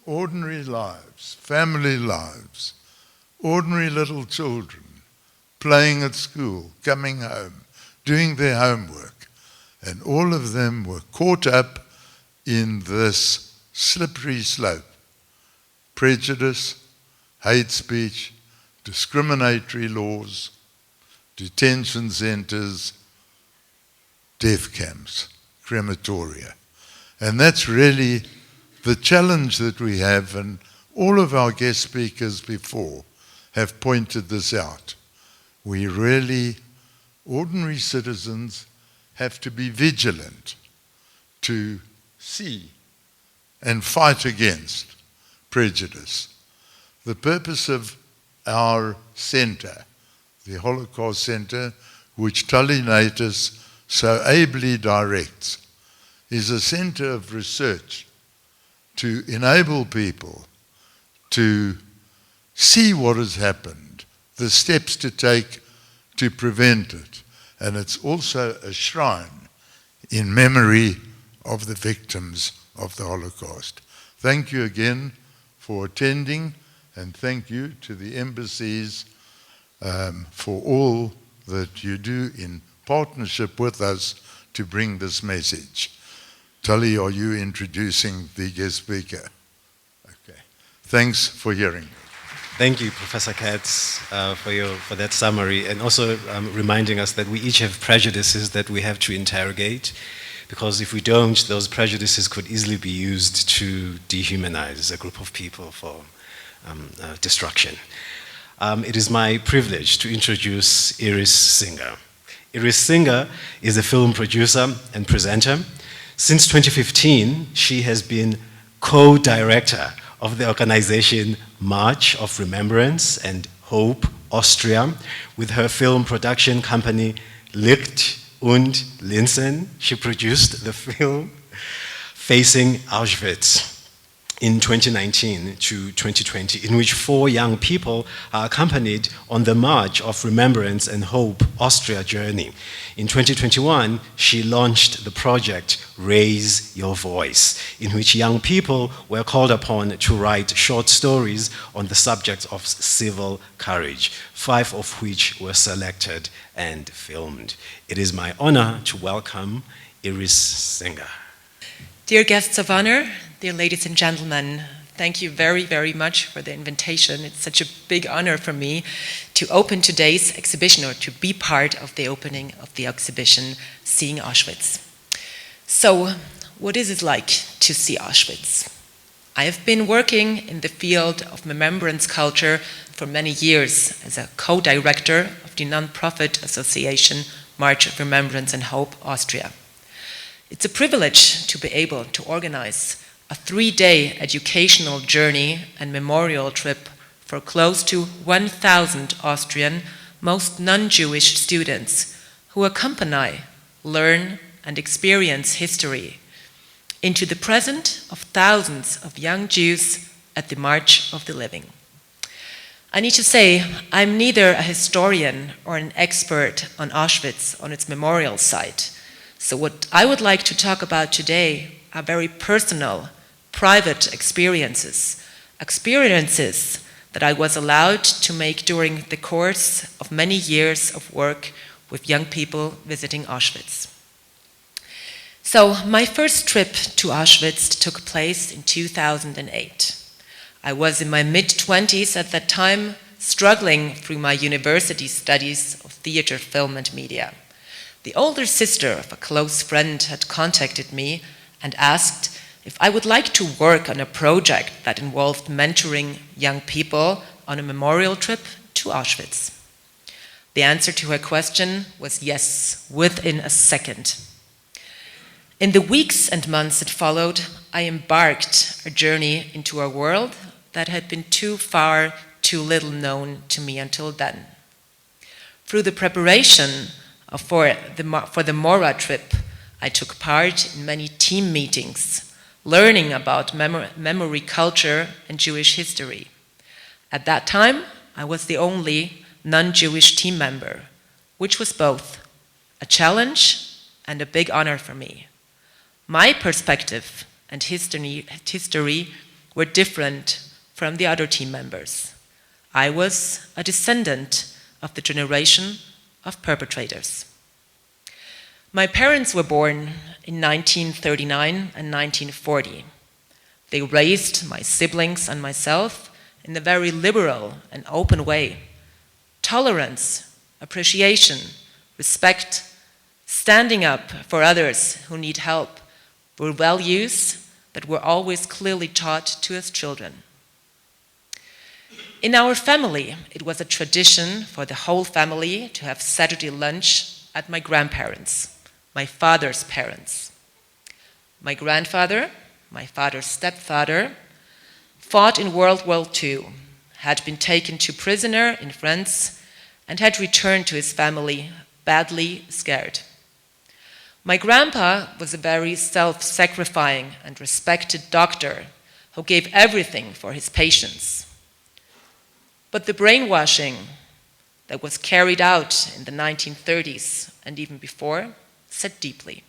ordinary lives, family lives, ordinary little children, playing at school, coming home, doing their homework, and all of them were caught up in this slippery slope: prejudice, hate speech, discriminatory laws, detention centers, death camps, crematoria. And that's really the challenge that we have, and all of our guest speakers before have pointed this out. We really, ordinary citizens, have to be vigilant to see and fight against prejudice. The purpose of our center, the Holocaust Centre, which Tully Natus so ably directs, is a center of research to enable people to see what has happened, the steps to take to prevent it. And it's also a shrine in memory of the victims of the Holocaust. Thank you again for attending, and thank you to the embassies for all that you do in partnership with us to bring this message. Tully, are you introducing the guest speaker? Okay. Thanks for hearing. Thank you, Professor Katz, for that summary, and also reminding us that we each have prejudices that we have to interrogate, because if we don't, those prejudices could easily be used to dehumanize a group of people for destruction. It is my privilege to introduce Iris Singer. Iris Singer is a film producer and presenter. Since 2015, she has been co-director of the organization March of Remembrance and Hope Austria with her film production company Licht und Linsen. She produced the film Facing Auschwitz. in 2019 to 2020, in which 4 young people are accompanied on the March of Remembrance and Hope Austria journey. In 2021, she launched the project Raise Your Voice, in which young people were called upon to write short stories on the subject of civil courage, 5 of which were selected and filmed. It is my honor to welcome Iris Singer. Dear guests of honor, dear ladies and gentlemen, thank you very, very much for the invitation. It's such a big honor for me to open today's exhibition, or to be part of the opening of the exhibition, Seeing Auschwitz. So, what is it like to see Auschwitz? I have been working in the field of remembrance culture for many years as a co-director of the non-profit association March of Remembrance and Hope Austria. It's a privilege to be able to organize a 3-day educational journey and memorial trip for close to 1,000 Austrian, most non-Jewish students who accompany, learn, and experience history into the present of thousands of young Jews at the March of the Living. I need to say, I'm neither a historian or an expert on Auschwitz on its memorial site. So what I would like to talk about today are very personal, private experiences that I was allowed to make during the course of many years of work with young people visiting Auschwitz. So my first trip to Auschwitz took place in 2008. I was in my mid-20s at that time, struggling through my university studies of theater, film, and media. The older sister of a close friend had contacted me and asked if I would like to work on a project that involved mentoring young people on a memorial trip to Auschwitz. The answer to her question was yes, within a second. In the weeks and months that followed, I embarked a journey into a world that had been too little known to me until then. Through the preparation for the Mora trip, I took part in many team meetings, learning about memory culture and Jewish history. At that time, I was the only non-Jewish team member, which was both a challenge and a big honor for me. My perspective and history were different from the other team members. I was a descendant of the generation of perpetrators. My parents were born in 1939 and 1940. They raised my siblings and myself in a very liberal and open way. Tolerance, appreciation, respect, standing up for others who need help were values that were always clearly taught to us children. In our family, it was a tradition for the whole family to have Saturday lunch at my grandparents', my father's parents. My grandfather, my father's stepfather, fought in World War II, had been taken to prisoner in France, and had returned to his family badly scared. My grandpa was a very self-sacrificing and respected doctor who gave everything for his patients. But the brainwashing that was carried out in the 1930s and even before set deeply.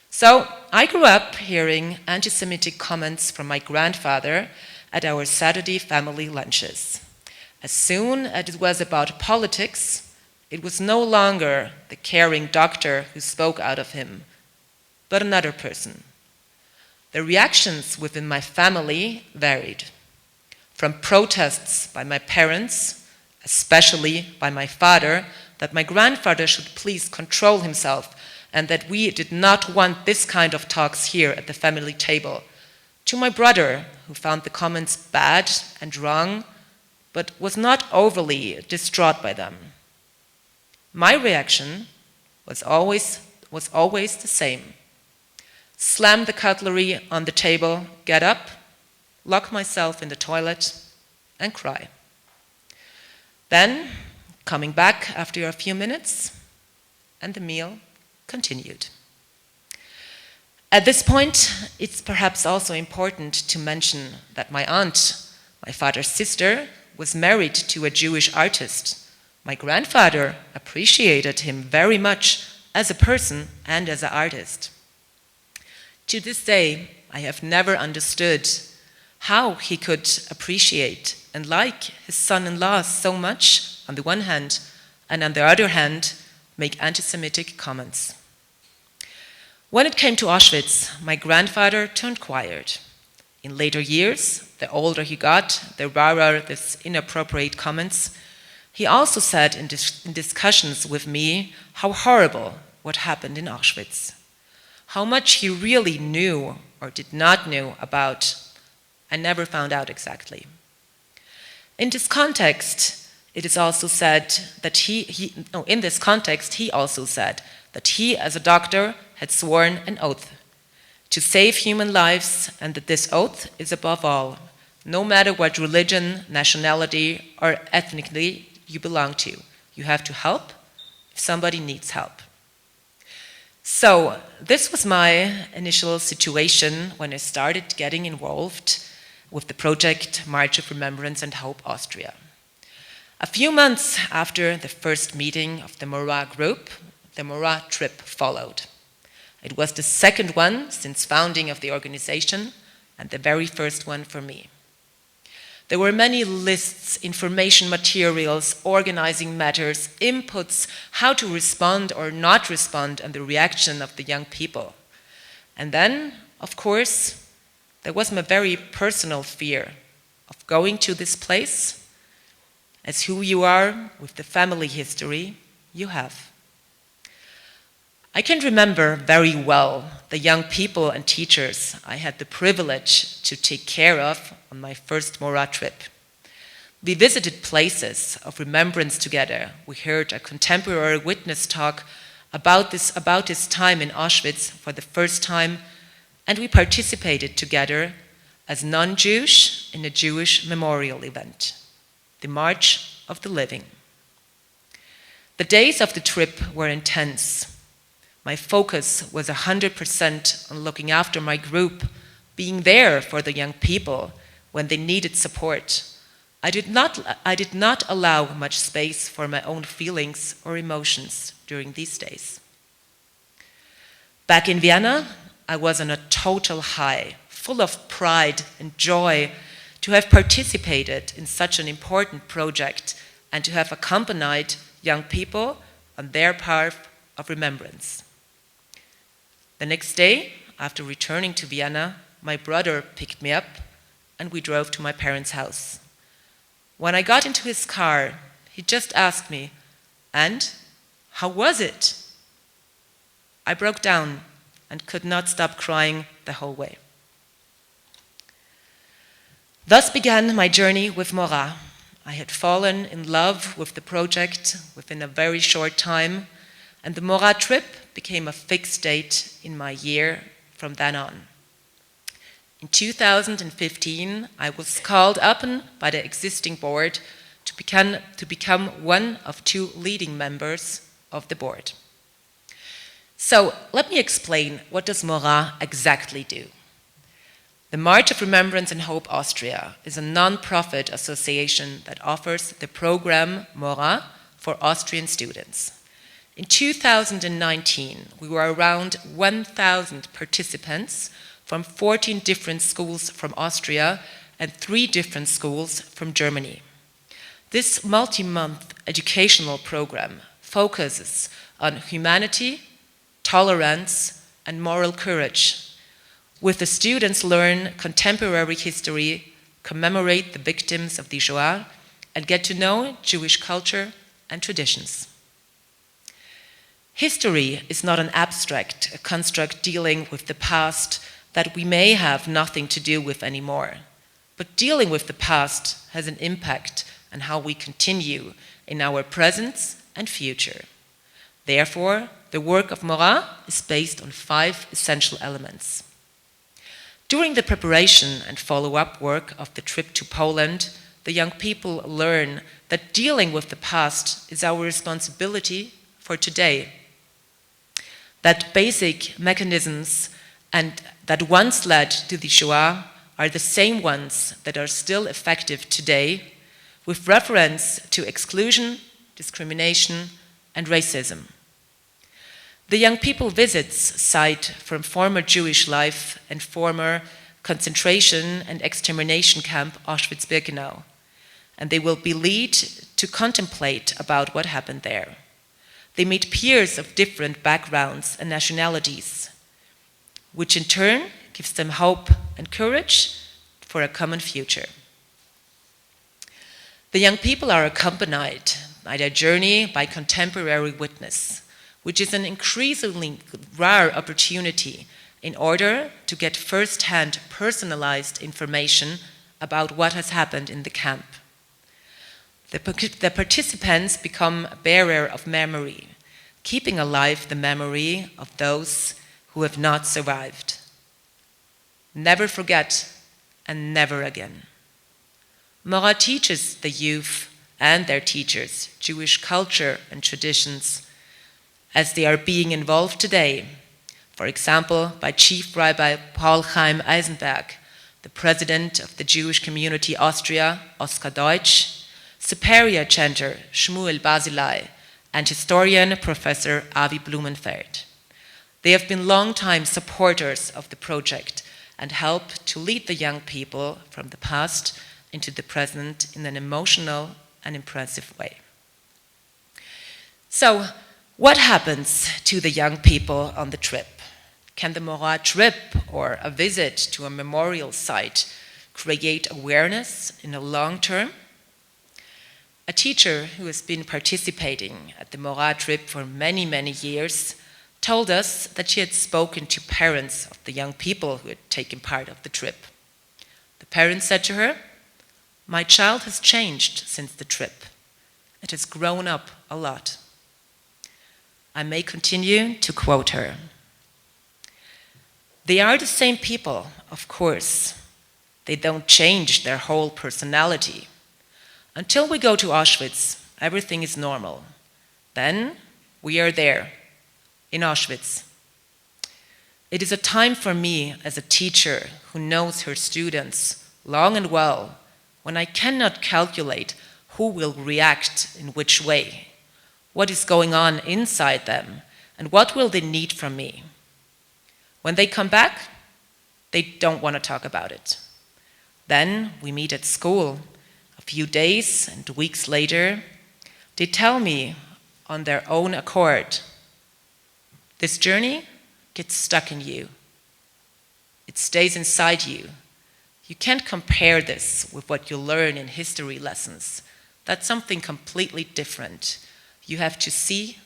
So I grew up hearing anti-Semitic comments from my grandfather at our Saturday family lunches. As soon as it was about politics, it was no longer the caring doctor who spoke out of him, but another person. The reactions within my family varied. From protests by my parents, especially by my father, that my grandfather should please control himself and that we did not want this kind of talks here at the family table, to my brother, who found the comments bad and wrong, but was not overly distraught by them. My reaction was always the same. Slam the cutlery on the table, get up, lock myself in the toilet, and cry. Then, coming back after a few minutes, and the meal continued. At this point, it's perhaps also important to mention that my aunt, my father's sister, was married to a Jewish artist. My grandfather appreciated him very much as a person and as an artist. To this day, I have never understood how he could appreciate and like his son-in-law so much on the one hand, and on the other hand, make anti-Semitic comments. When it came to Auschwitz, my grandfather turned quiet. In later years, the older he got, the rarer these inappropriate comments. He also said in discussions with me how horrible what happened in Auschwitz. How much he really knew or did not know about, I never found out exactly. In this context, it is also said that he also said that he, as a doctor, had sworn an oath to save human lives, and that this oath is above all, no matter what religion, nationality, or ethnicity you belong to. You have to help if somebody needs help. So this was my initial situation when I started getting involved with the project March of Remembrance and Hope Austria. A few months after the first meeting of the Mora group, the Mora trip followed. It was the second one since founding of the organization and the very first one for me. There were many lists, information materials, organizing matters, inputs, how to respond or not respond, and the reaction of the young people. And then, of course, there was my very personal fear of going to this place as who you are with the family history you have. I can remember very well the young people and teachers I had the privilege to take care of on my first Mora trip. We visited places of remembrance together. We heard a contemporary witness talk about this time in Auschwitz for the first time, and we participated together as non-Jewish in a Jewish memorial event, the March of the Living. The days of the trip were intense. My focus was 100% on looking after my group, being there for the young people when they needed support. I did not allow much space for my own feelings or emotions during these days. Back in Vienna, I was on a total high, full of pride and joy to have participated in such an important project and to have accompanied young people on their path of remembrance. The next day, after returning to Vienna, my brother picked me up and we drove to my parents' house. When I got into his car, he just asked me, "And how was it?" I broke down and could not stop crying the whole way. Thus began my journey with Mora. I had fallen in love with the project within a very short time, and the Mora trip became a fixed date in my year from then on. In 2015, I was called upon by the existing board to become one of two leading members of the board. So let me explain, what does Mora exactly do? The March of Remembrance and Hope Austria is a non-profit association that offers the program Mora for Austrian students. In 2019, we were around 1,000 participants from 14 different schools from Austria and 3 different schools from Germany. This multi-month educational program focuses on humanity, tolerance, and moral courage, with the students learn contemporary history, commemorate the victims of the Shoah, and get to know Jewish culture and traditions. History is not an abstract, a construct dealing with the past that we may have nothing to do with anymore. But dealing with the past has an impact on how we continue in our present and future. Therefore, the work of Mora is based on 5 essential elements. During the preparation and follow-up work of the trip to Poland, the young people learn that dealing with the past is our responsibility for today. That basic mechanisms and that once led to the Shoah are the same ones that are still effective today, with reference to exclusion, discrimination, and racism. The young people visits cite from former Jewish life and former concentration and extermination camp Auschwitz-Birkenau, and they will be led to contemplate about what happened there. They meet peers of different backgrounds and nationalities, which in turn gives them hope and courage for a common future. The young people are accompanied by their journey by contemporary witness, which is an increasingly rare opportunity in order to get first-hand personalized information about what has happened in the camp. The participants become a bearer of memory, keeping alive the memory of those who have not survived. Never forget and never again. Mora teaches the youth and their teachers Jewish culture and traditions as they are being involved today, for example, by Chief Rabbi Paul Chaim Eisenberg, the president of the Jewish Community Austria, Oskar Deutsch, Superior Chanter Shmuel Basilai, and historian Professor Avi Blumenfeld. They have been long-time supporters of the project and help to lead the young people from the past into the present in an emotional and impressive way. So, what happens to the young people on the trip? Can the Mora trip or a visit to a memorial site create awareness in the long term? A teacher who has been participating at the Mora trip for many, many years told us that she had spoken to parents of the young people who had taken part of the trip. The parents said to her, "My child has changed since the trip. It has grown up a lot." I may continue to quote her. They are the same people, of course. They don't change their whole personality. Until we go to Auschwitz, everything is normal. Then we are there, in Auschwitz. It is a time for me as a teacher who knows her students long and well, when I cannot calculate who will react in which way, what is going on inside them, and what will they need from me. When they come back, they don't want to talk about it. Then we meet at school. A few days and weeks later, they tell me on their own accord, "This journey gets stuck in you. It stays inside you. You can't compare this with what you learn in history lessons. That's something completely different. You have to see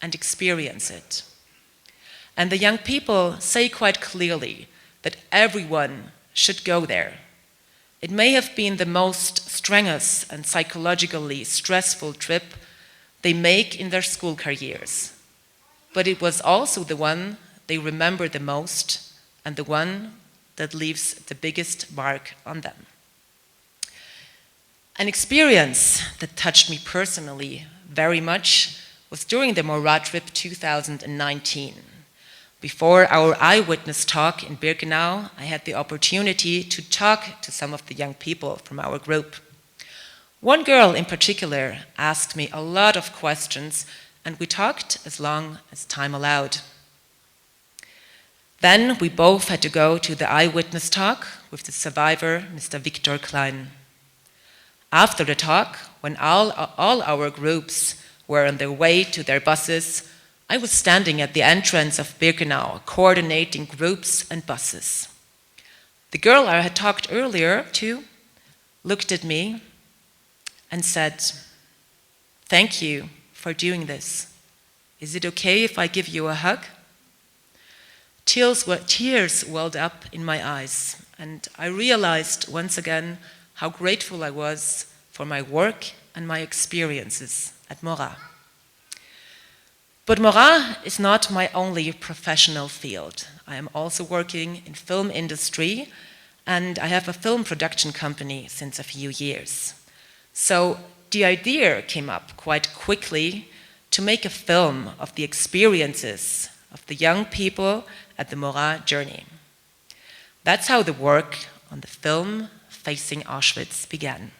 and experience it." And the young people say quite clearly that everyone should go there. It may have been the most strenuous and psychologically stressful trip they make in their school careers, but it was also the one they remember the most and the one that leaves the biggest mark on them. An experience that touched me personally very much was during the Mora trip 2019. Before our eyewitness talk in Birkenau, I had the opportunity to talk to some of the young people from our group. One girl in particular asked me a lot of questions, and we talked as long as time allowed. Then we both had to go to the eyewitness talk with the survivor, Mr. Viktor Klein. After the talk, when all our groups were on their way to their buses, I was standing at the entrance of Birkenau, coordinating groups and buses. The girl I had talked earlier to looked at me and said, "Thank you for doing this. Is it okay if I give you a hug?" Tears welled up in my eyes, and I realized once again how grateful I was for my work and my experiences at Mora. But Mora is not my only professional field. I am also working in film industry, and I have a film production company since a few years. So the idea came up quite quickly to make a film of the experiences of the young people at the Morin journey. That's how the work on the film Facing Auschwitz began.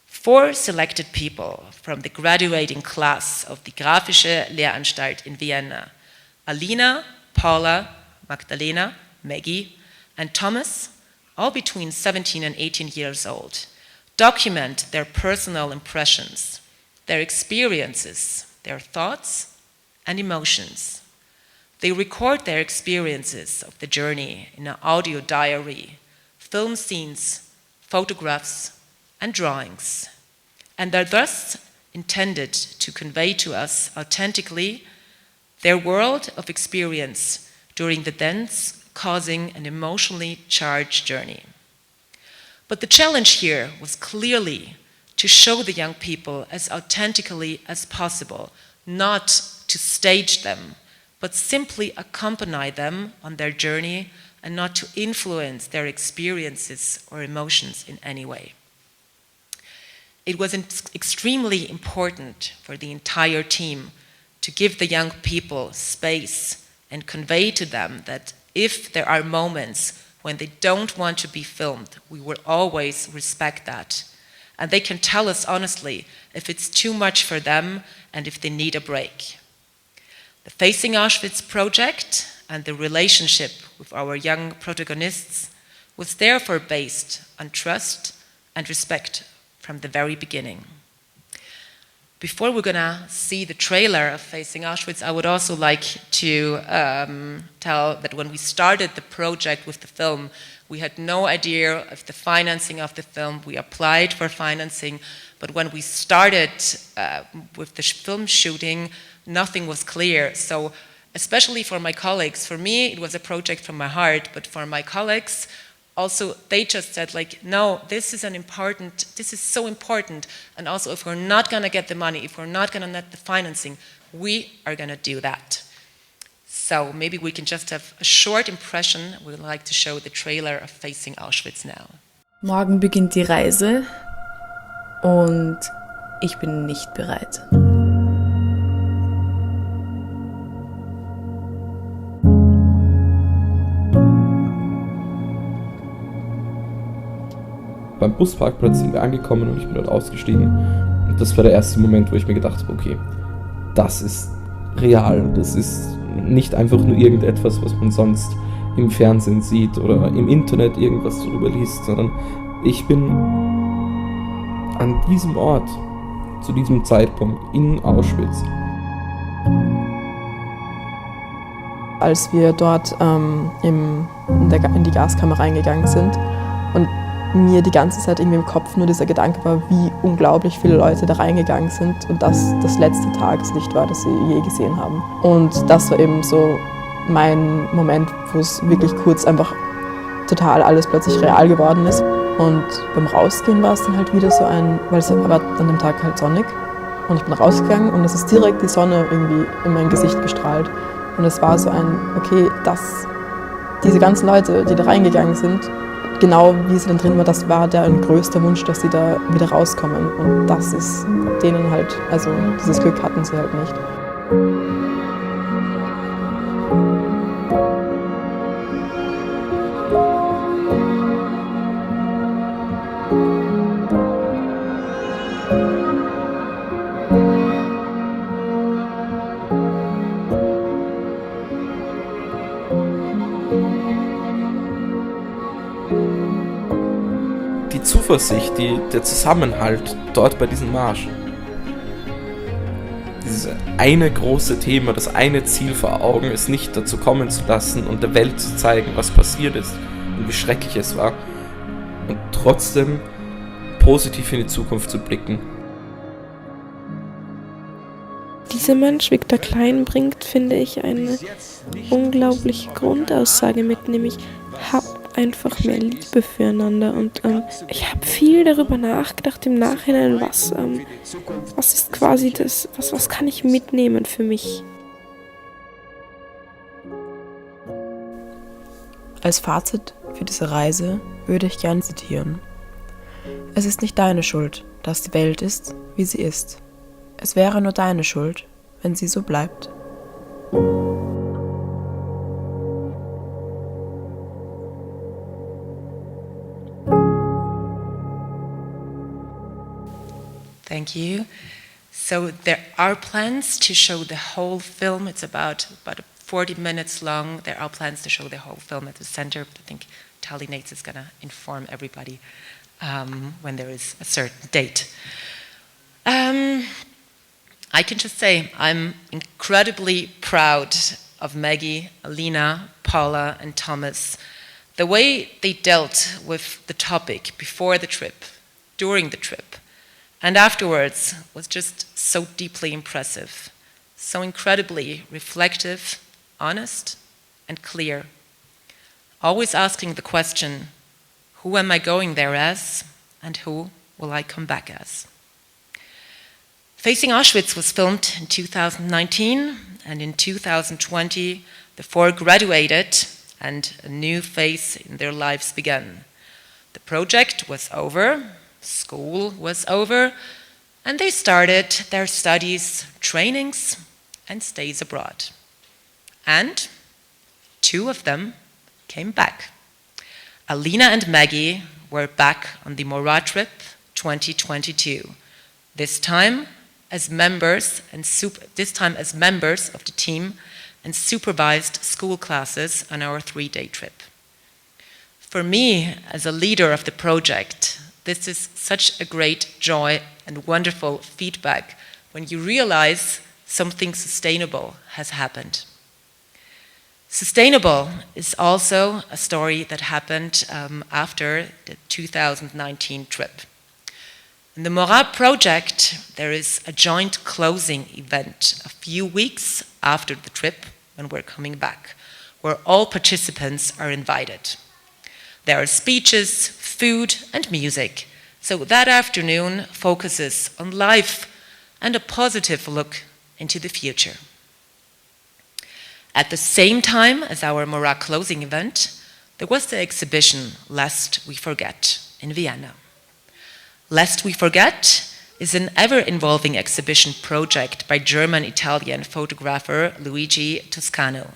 4 selected people from the graduating class of the Grafische Lehranstalt in Vienna, Alina, Paula, Magdalena, Maggie, and Thomas, all between 17 and 18 years old, document their personal impressions, their experiences, their thoughts and emotions. They record their experiences of the journey in an audio diary, film scenes, photographs, and drawings, and are thus intended to convey to us authentically their world of experience during the dense, causing an emotionally charged journey. But the challenge here was clearly to show the young people as authentically as possible, not to stage them, but simply accompany them on their journey and not to influence their experiences or emotions in any way. It was extremely important for the entire team to give the young people space and convey to them that if there are moments when they don't want to be filmed, we will always respect that. And they can tell us honestly if it's too much for them and if they need a break. The Facing Auschwitz project and the relationship with our young protagonists was therefore based on trust and respect from the very beginning. Before we're gonna see the trailer of Facing Auschwitz, I would also like to tell that when we started the project with the film, we had no idea of the financing of the film. We applied for financing, but when we started with the film shooting, nothing was clear. So especially for my colleagues, for me, it was a project from my heart, but for my colleagues, also, they just said, like, no, this is so important, and also if we're not gonna get the money, if we're not gonna get the financing, we are gonna do that. So maybe we can just have a short impression. We'd like to show the trailer of Facing Auschwitz now. Morgen beginnt die Reise und ich bin nicht bereit. Beim Busparkplatz sind wir angekommen und ich bin dort ausgestiegen. Und das war der erste Moment, wo ich mir gedacht habe, okay, das ist real. Das ist nicht einfach nur irgendetwas, was man sonst im Fernsehen sieht oder im Internet irgendwas darüber liest, sondern ich bin an diesem Ort, zu diesem Zeitpunkt in Auschwitz. Als wir dort in die Gaskammer reingegangen sind und mir die ganze Zeit irgendwie im Kopf nur dieser Gedanke war, wie unglaublich viele Leute da reingegangen sind und dass das letzte Tageslicht war, das sie je gesehen haben. Und das war eben so mein Moment, wo es wirklich kurz einfach total alles plötzlich real geworden ist. Und beim Rausgehen war es dann halt wieder so weil es war an dem Tag halt sonnig und ich bin rausgegangen und es ist direkt die Sonne irgendwie in mein Gesicht gestrahlt. Und es war so okay, diese ganzen Leute, die da reingegangen sind, genau wie sie dann drin war, das war deren größter Wunsch, dass sie da wieder rauskommen. Und das ist denen halt, also dieses Glück hatten sie halt nicht. Die Zuversicht, der Zusammenhalt dort bei diesem Marsch. Dieses eine große Thema, das eine Ziel vor Augen, es nicht dazu kommen zu lassen und der Welt zu zeigen, was passiert ist und wie schrecklich es war. Und trotzdem positiv in die Zukunft zu blicken. Dieser Mensch, Viktor Klein, bringt, finde ich, eine unglaubliche Grundaussage mit, nämlich habt einfach mehr Liebe füreinander. Und ich habe viel darüber nachgedacht im Nachhinein, was ist quasi das, was kann ich mitnehmen für mich. Als Fazit für diese Reise würde ich gern zitieren. Es ist nicht deine Schuld, dass die Welt ist, wie sie ist. Es wäre nur deine Schuld, wenn sie so bleibt. Thank you. So there are plans to show the whole film. It's about 40 minutes long. There are plans to show the whole film at the center, but I think Tali Nates is going to inform everybody when there is a certain date. I can just say I'm incredibly proud of Maggie, Alina, Paula, and Thomas. The way they dealt with the topic before the trip, during the trip, and afterwards was just so deeply impressive, so incredibly reflective, honest, and clear. Always asking the question, who am I going there as, and who will I come back as? Facing Auschwitz was filmed in 2019, and in 2020, the four graduated, and a new phase in their lives began. The project was over, school was over, and they started their studies, trainings, and stays abroad. And 2 of them came back. Alina and Maggie were back on the Morat trip 2022, this time as members of the team and supervised school classes on our 3-day trip. For me, as a leader of the project, this is such a great joy and wonderful feedback when you realize something sustainable has happened. Sustainable is also a story that happened after the 2019 trip. In the Morat project, there is a joint closing event a few weeks after the trip when we're coming back, where all participants are invited. There are speeches, food, and music. So that afternoon focuses on life and a positive look into the future. At the same time as our Morat closing event, there was the exhibition Lest We Forget in Vienna. Lest We Forget is an ever-involving exhibition project by German-Italian photographer Luigi Toscano.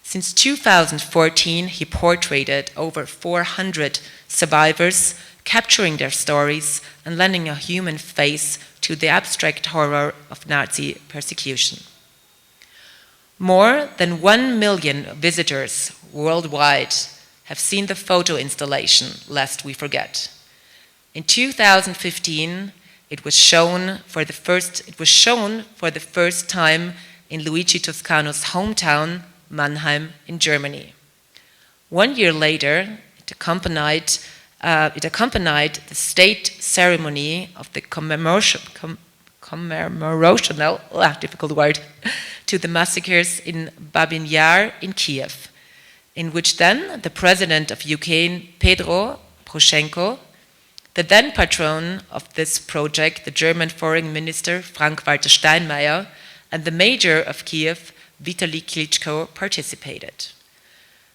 Since 2014, he portrayed over 400 survivors, capturing their stories and lending a human face to the abstract horror of Nazi persecution. More than 1 million visitors worldwide have seen the photo installation Lest We Forget. In 2015, it was shown for the first time in Luigi Toscano's hometown, Mannheim, in Germany. 1 year later, it accompanied the state ceremony of the commemorational, difficult word, to the massacres in Babin Yar in Kiev, in which then the president of Ukraine, Pedro Poroshenko, the then patron of this project, the German foreign minister, Frank-Walter Steinmeier, and the mayor of Kiev, Vitaly Klitschko, participated.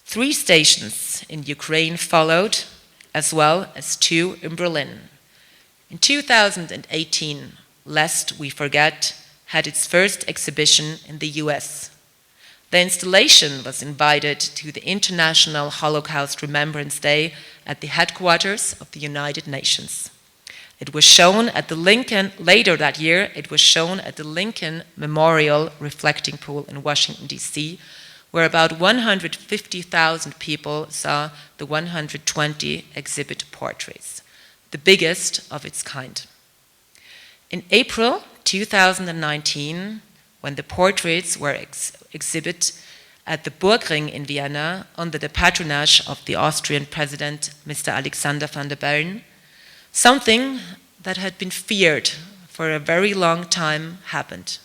3 stations in Ukraine followed, as well as 2 in Berlin. In 2018, Lest We Forget had its first exhibition in the US. The installation was invited to the International Holocaust Remembrance Day at the headquarters of the United Nations. It was shown at the Lincoln, later that year, it was shown at the Lincoln Memorial Reflecting Pool in Washington, D.C., where about 150,000 people saw the 120 exhibit portraits, the biggest of its kind. In April 2019, when the portraits were exhibited at the Burgring in Vienna under the patronage of the Austrian president, Mr. Alexander van der Bellen, something that had been feared for a very long time happened.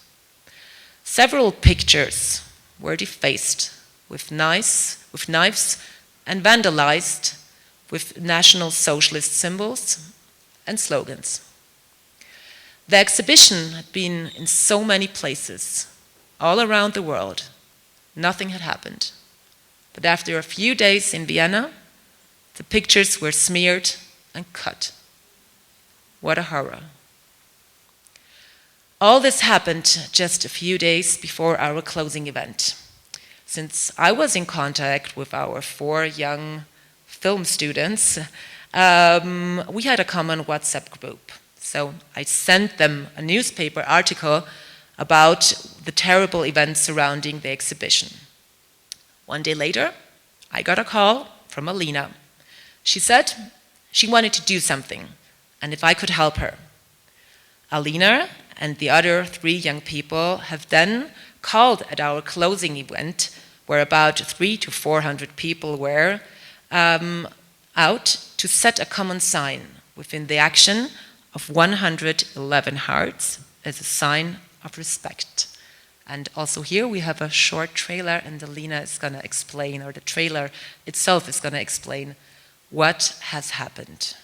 Several pictures were defaced with knives and vandalized with National Socialist symbols and slogans. The exhibition had been in so many places, all around the world. Nothing had happened. But after a few days in Vienna, the pictures were smeared and cut. What a horror. All this happened just a few days before our closing event. Since I was in contact with our 4 young film students, we had a common WhatsApp group. So I sent them a newspaper article about the terrible events surrounding the exhibition. One day later, I got a call from Alina. She said she wanted to do something, and if I could help her. Alina and the other 3 young people have then called at our closing event, where about 300 to 400 people were out to set a common sign within the action of 111 hearts as a sign of respect. And also here we have a short trailer, and Alina is going to explain, or the trailer itself is going to explain what has happened.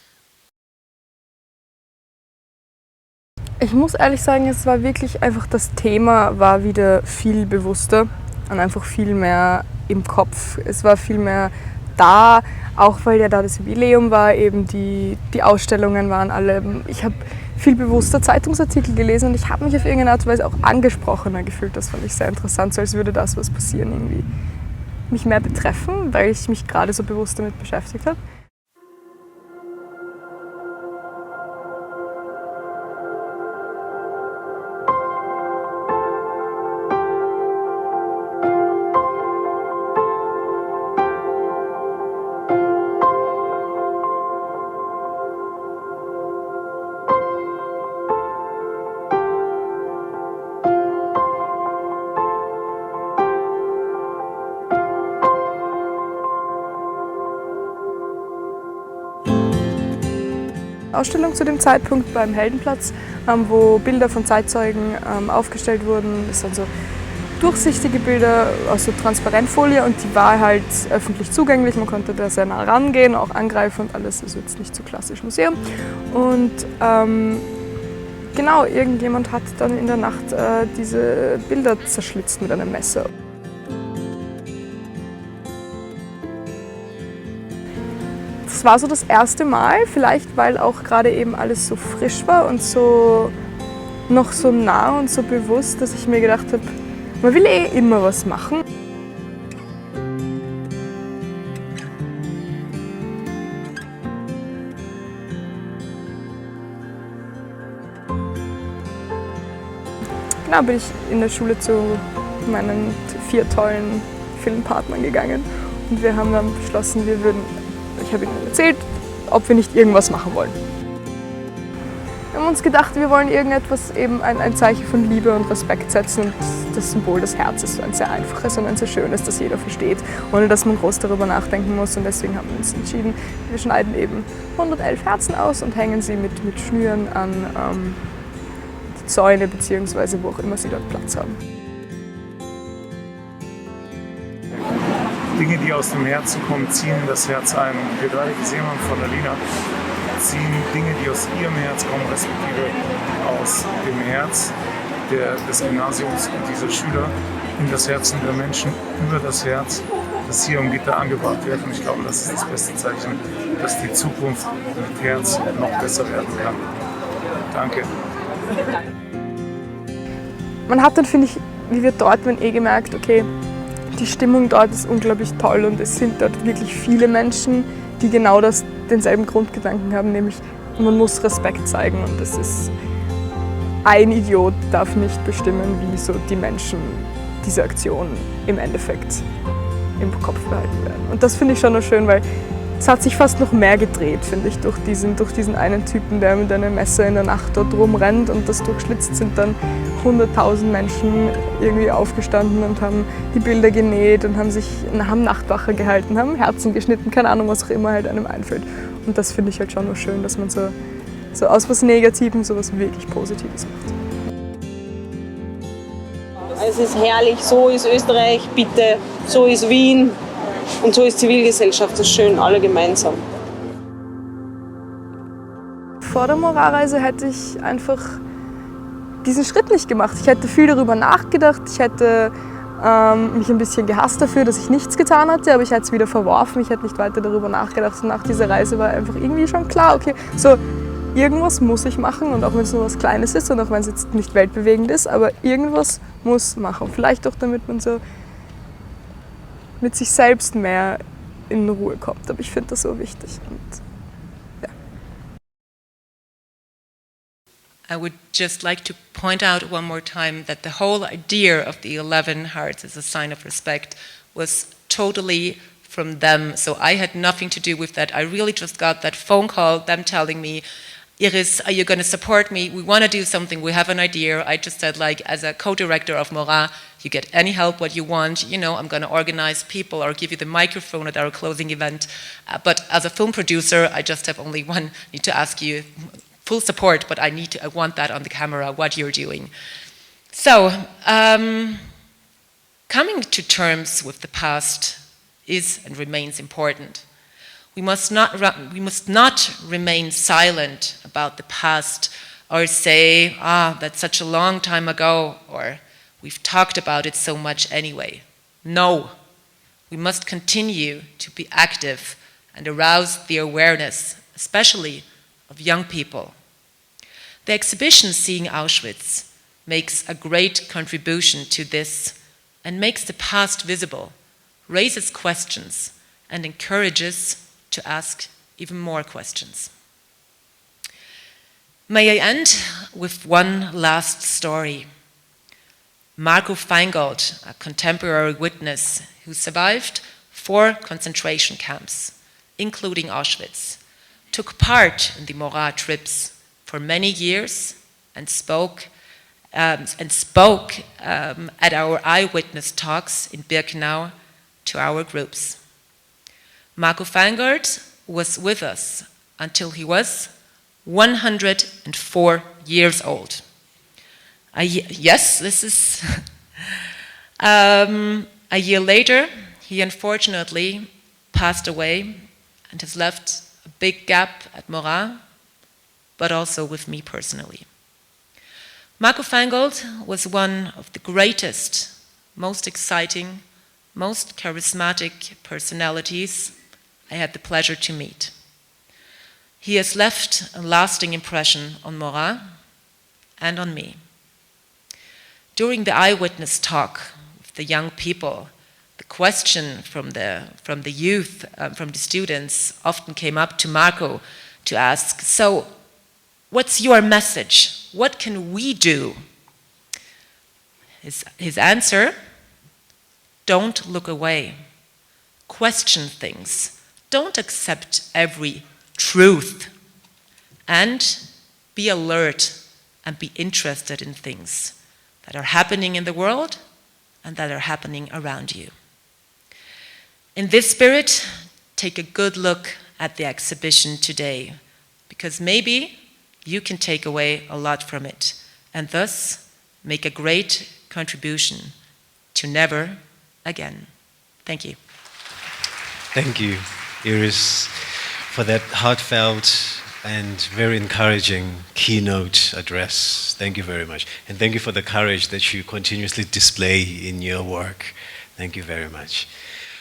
Ich muss ehrlich sagen, es war wirklich einfach, das Thema war wieder viel bewusster und einfach viel mehr im Kopf. Es war viel mehr da, auch weil ja da das Jubiläum war, eben die Ausstellungen waren alle. Ich habe viel bewusster Zeitungsartikel gelesen und ich habe mich auf irgendeine Art und Weise auch angesprochener gefühlt. Das fand ich sehr interessant, so als würde das, was passieren, irgendwie mich mehr betreffen, weil ich mich gerade so bewusst damit beschäftigt habe. Ausstellung zu dem Zeitpunkt beim Heldenplatz, wo Bilder von Zeitzeugen aufgestellt wurden. Das sind so durchsichtige Bilder aus so Transparentfolie und die war halt öffentlich zugänglich. Man konnte da sehr nah rangehen, auch angreifen und alles. Also jetzt nicht so klassisch Museum. Und genau, irgendjemand hat dann in der Nacht diese Bilder zerschlitzt mit einem Messer. Das war so das erste Mal, vielleicht weil auch gerade eben alles so frisch war und so noch so nah und so bewusst, dass ich mir gedacht habe, man will eh immer was machen. Genau, bin ich in der Schule zu meinen 4 tollen Filmpartnern gegangen und wir haben dann beschlossen, ich habe ihnen erzählt, ob wir nicht irgendwas machen wollen. Wir haben uns gedacht, wir wollen irgendetwas, eben ein Zeichen von Liebe und Respekt setzen und das Symbol des Herzens, so ein sehr einfaches und ein sehr schönes, das jeder versteht, ohne dass man groß darüber nachdenken muss. Und deswegen haben wir uns entschieden, wir schneiden eben 111 Herzen aus und hängen sie mit Schnüren an die Zäune bzw. wo auch immer sie dort Platz haben. Dinge, die aus dem Herzen kommen, ziehen das Herz ein. Und wir gerade gesehen haben von Alina, ziehen Dinge, die aus ihrem Herz kommen, respektive aus dem Herz des Gymnasiums und dieser Schüler in das Herzen der Menschen, über das Herz, das hier am Gitter angebracht wird. Und ich glaube, das ist das beste Zeichen, dass die Zukunft mit Herz noch besser werden kann. Danke. Man hat dann, finde ich, wie wir dort waren, gemerkt, okay, die Stimmung dort ist unglaublich toll und es sind dort wirklich viele Menschen, die genau denselben Grundgedanken haben, nämlich man muss Respekt zeigen und es ist, ein Idiot darf nicht bestimmen, wie so die Menschen diese Aktion im Endeffekt im Kopf behalten werden. Und das finde ich schon noch schön, weil es hat sich fast noch mehr gedreht, finde ich, durch diesen einen Typen, der mit einem Messer in der Nacht dort rumrennt und das durchschlitzt, sind dann 100.000 Menschen irgendwie aufgestanden und haben die Bilder genäht und haben Nachtwache gehalten, haben Herzen geschnitten, keine Ahnung, was auch immer halt einem einfällt. Und das finde ich halt schon noch schön, dass man so aus was Negativem so was wirklich Positives macht. Es ist herrlich, so ist Österreich, bitte, so ist Wien. Und so ist Zivilgesellschaft, das ist schön, alle gemeinsam. Vor der Moralreise hätte ich einfach diesen Schritt nicht gemacht. Ich hätte viel darüber nachgedacht, ich hätte mich ein bisschen gehasst dafür, dass ich nichts getan hatte, aber ich hätte es wieder verworfen, ich hätte nicht weiter darüber nachgedacht. Und nach dieser Reise war einfach irgendwie schon klar, okay, so irgendwas muss ich machen und auch wenn es nur was Kleines ist und auch wenn es jetzt nicht weltbewegend ist, aber irgendwas muss machen. Vielleicht auch damit man so mit sich selbst mehr in Ruhe kommt. Aber ich finde das so wichtig. Und I would just like to point out one more time that the whole idea of the 11 hearts as a sign of respect was totally from them. So I had nothing to do with that. I really just got that phone call, them telling me, Iris, are you going to support me? We want to do something. We have an idea. I just said, like, as a co-director of Morat, you get any help what you want. You know, I'm going to organize people or give you the microphone at our closing event. But as a film producer, I just have only one. Need to ask you full support, but I want that on the camera, what you're doing. So, coming to terms with the past is and remains important. We must not remain silent about the past or say, that's such a long time ago, or we've talked about it so much anyway. No, we must continue to be active and arouse the awareness, especially of young people. The exhibition Seeing Auschwitz makes a great contribution to this and makes the past visible, raises questions, and encourages to ask even more questions. May I end with one last story. Marco Feingold, a contemporary witness who survived 4 concentration camps, including Auschwitz, took part in the Morat trips for many years and spoke at our eyewitness talks in Birkenau to our groups. Marco Feingold was with us until he was 104 years old. Yes, this is... a year later, he unfortunately passed away and has left a big gap at Morat, but also with me personally. Marco Feingold was one of the greatest, most exciting, most charismatic personalities I had the pleasure to meet. He has left a lasting impression on Morat and on me. During the eyewitness talk with the young people, the question from the youth, from the students, often came up to Marco to ask, so what's your message? What can we do? His answer, don't look away. Question things. Don't accept every truth. And be alert and be interested in things that are happening in the world and that are happening around you. In this spirit, take a good look at the exhibition today, because maybe you can take away a lot from it and thus make a great contribution to never again. Thank you. Thank you, Iris, for that heartfelt and very encouraging keynote address. Thank you very much. And thank you for the courage that you continuously display in your work. Thank you very much.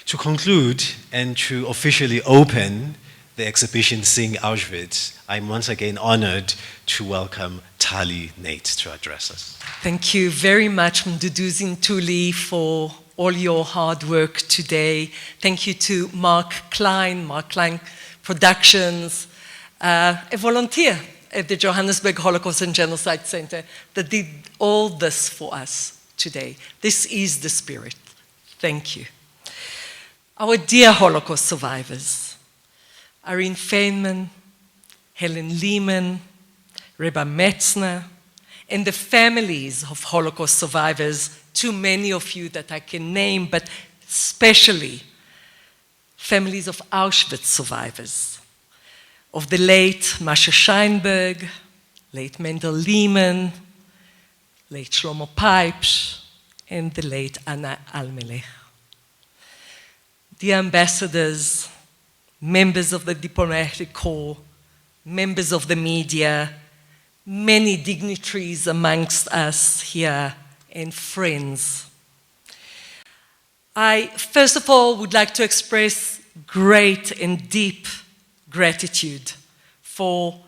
To conclude and to officially open the exhibition Seeing Auschwitz, I'm once again honored to welcome Tali Nate to address us. Thank you very much, Mduduzi Ntuli, for all your hard work today. Thank you to Mark Klein Productions, a volunteer at the Johannesburg Holocaust and Genocide Centre that did all this for us today. This is the spirit. Thank you. Our dear Holocaust survivors, Irene Feynman, Helen Lehman, Reba Metzner, and the families of Holocaust survivors, too many of you that I can name, but especially families of Auschwitz survivors, of the late Masha Scheinberg, late Mendel Lehman, late Shlomo Pipes, and the late Anna Almelech. Dear ambassadors, members of the diplomatic corps, members of the media, many dignitaries amongst us here, and friends. I, first of all, would like to express great and deep gratitude for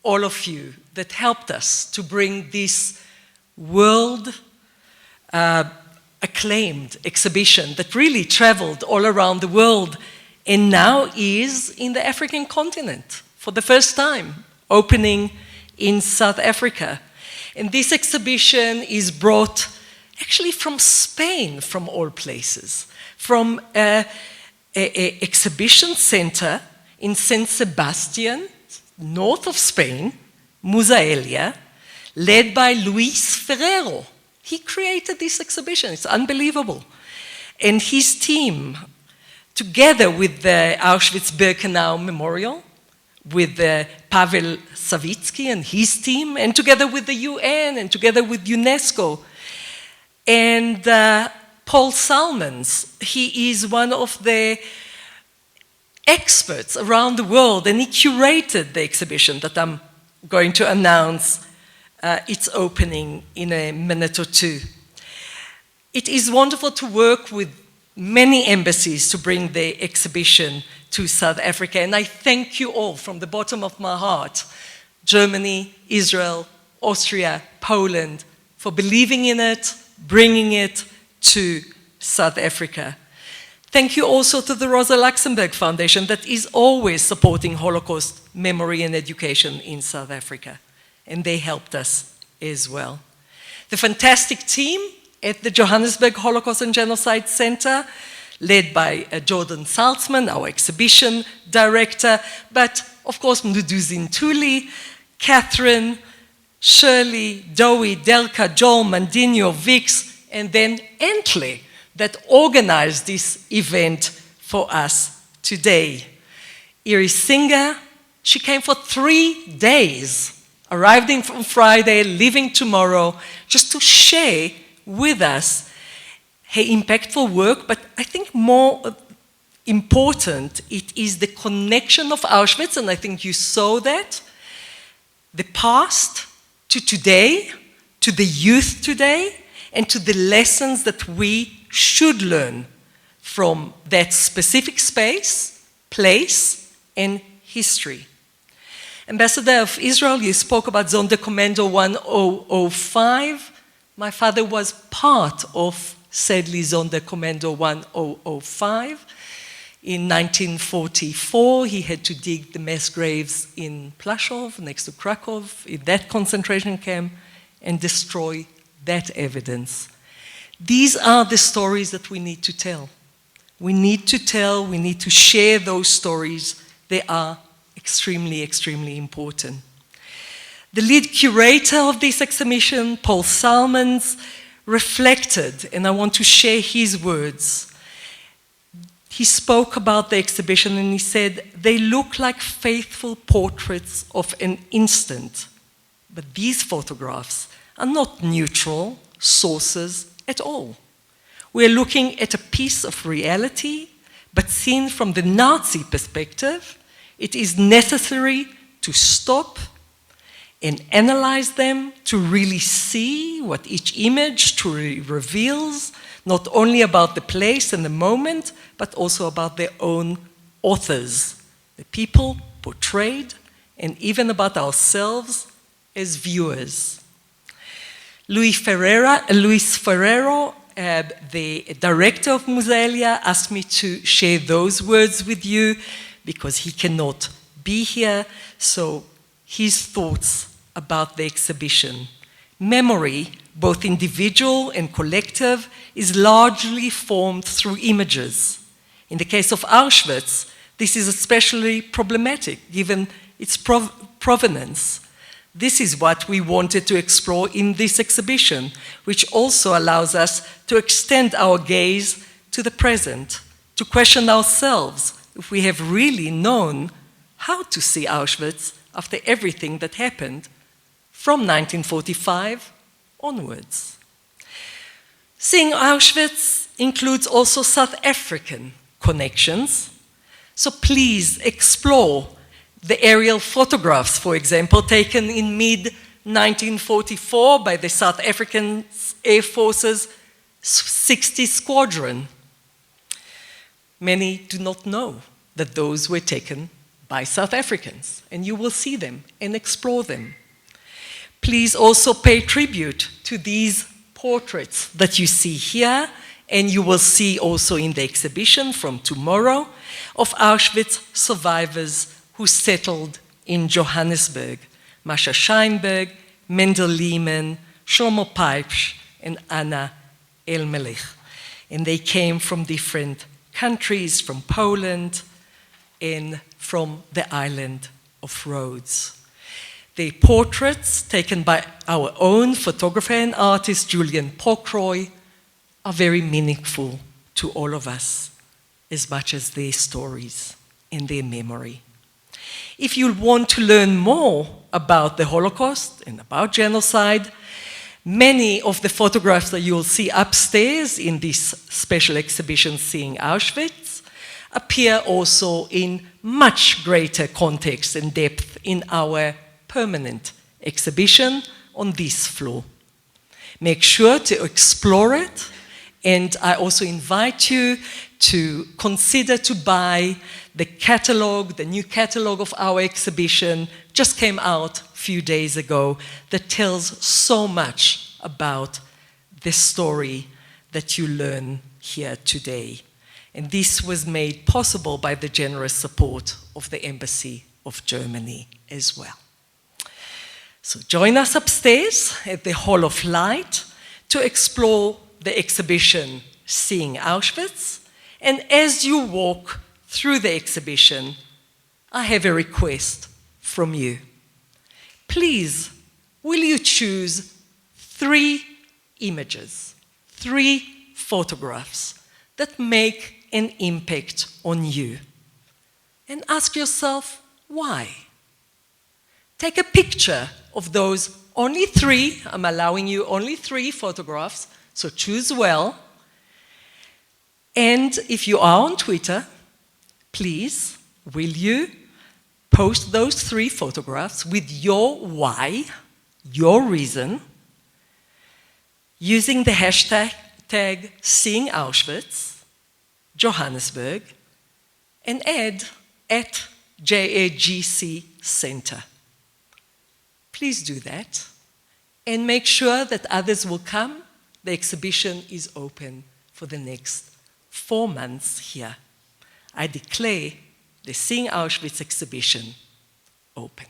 all of you that helped us to bring this world acclaimed exhibition that really traveled all around the world and now is in the African continent for the first time, opening in South Africa. And this exhibition is brought actually from Spain, from all places, from an exhibition center in San Sebastian, north of Spain, Musaelia, led by Luis Ferrero. He created this exhibition. It's unbelievable. And his team, together with the Auschwitz-Birkenau Memorial, with Pavel Savitsky and his team, and together with the UN, and together with UNESCO. And Paul Salmons, he is one of the experts around the world, and he curated the exhibition that I'm going to announce its opening in a minute or two. It is wonderful to work with many embassies to bring the exhibition to South Africa, and I thank you all from the bottom of my heart, Germany, Israel, Austria, Poland, for believing in it, bringing it to South Africa. Thank you also to the Rosa Luxemburg Foundation that is always supporting Holocaust memory and education in South Africa, and they helped us as well. The fantastic team at the Johannesburg Holocaust and Genocide Centre, led by Jordan Saltzman, our exhibition director, but of course Mduduzi Ntuli, Catherine, Shirley, Dowie, Delka, Joel, Mandinho, Vix, and then Entley, that organized this event for us today. Iris Singer, she came for 3 days, arriving on Friday, leaving tomorrow, just to share with us her impactful work, but I think more important, it is the connection of Auschwitz, and I think you saw that, the past to today, to the youth today, and to the lessons that we should learn from that specific space, place, and history. Ambassador of Israel, you spoke about Sonderkommando 1005. My father was part of, sadly, Sonderkommando 1005. In 1944, he had to dig the mass graves in Plaszow, next to Krakow, in that concentration camp, and destroy that evidence. These are the stories that we need to tell. We need to tell, we need to share those stories. They are extremely, extremely important. The lead curator of this exhibition, Paul Salmons, reflected, and I want to share his words. He spoke about the exhibition and he said, they look like faithful portraits of an instant, but these photographs are not neutral sources at all. We're looking at a piece of reality, but seen from the Nazi perspective, it is necessary to stop and analyze them to really see what each image truly reveals, not only about the place and the moment, but also about their own authors, the people portrayed, and even about ourselves as viewers. Luis Ferrero, the director of Musaelia, asked me to share those words with you because he cannot be here, so his thoughts about the exhibition. Memory, both individual and collective, is largely formed through images. In the case of Auschwitz, this is especially problematic given its provenance. This is what we wanted to explore in this exhibition, which also allows us to extend our gaze to the present, to question ourselves if we have really known how to see Auschwitz after everything that happened from 1945 onwards. Seeing Auschwitz includes also South African connections, so please explore the aerial photographs, for example, taken in mid-1944 by the South African Air Force's 60 Squadron. Many do not know that those were taken by South Africans, and you will see them and explore them. Please also pay tribute to these portraits that you see here, and you will see also in the exhibition from tomorrow, of Auschwitz survivors who settled in Johannesburg. Masha Scheinberg, Mendel Lehmann, Shlomo Peipsch, and Anna Elmelich. And they came from different countries, from Poland and from the island of Rhodes. The portraits taken by our own photographer and artist, Julian Pokroy, are very meaningful to all of us, as much as their stories and their memory. If you want to learn more about the Holocaust and about genocide, many of the photographs that you'll see upstairs in this special exhibition, Seeing Auschwitz, appear also in much greater context and depth in our permanent exhibition on this floor. Make sure to explore it, and I also invite you to consider to buy the catalog, the new catalog of our exhibition, just came out a few days ago, that tells so much about the story that you learn here today. And this was made possible by the generous support of the Embassy of Germany as well. So join us upstairs at the Hall of Light to explore the exhibition Seeing Auschwitz. And as you walk through the exhibition, I have a request from you. Please, will you choose 3 images, 3 photographs that make an impact on you? And ask yourself, why? Take a picture of those only 3, I'm allowing you only 3 photographs, so choose well. And if you are on Twitter, please, will you post those 3 photographs with your why, your reason, using the hashtag Seeing Auschwitz, Johannesburg, and add at JAGC Centre. Please do that, and make sure that others will come. The exhibition is open for the next 4 months here. I declare the Seeing Auschwitz exhibition open.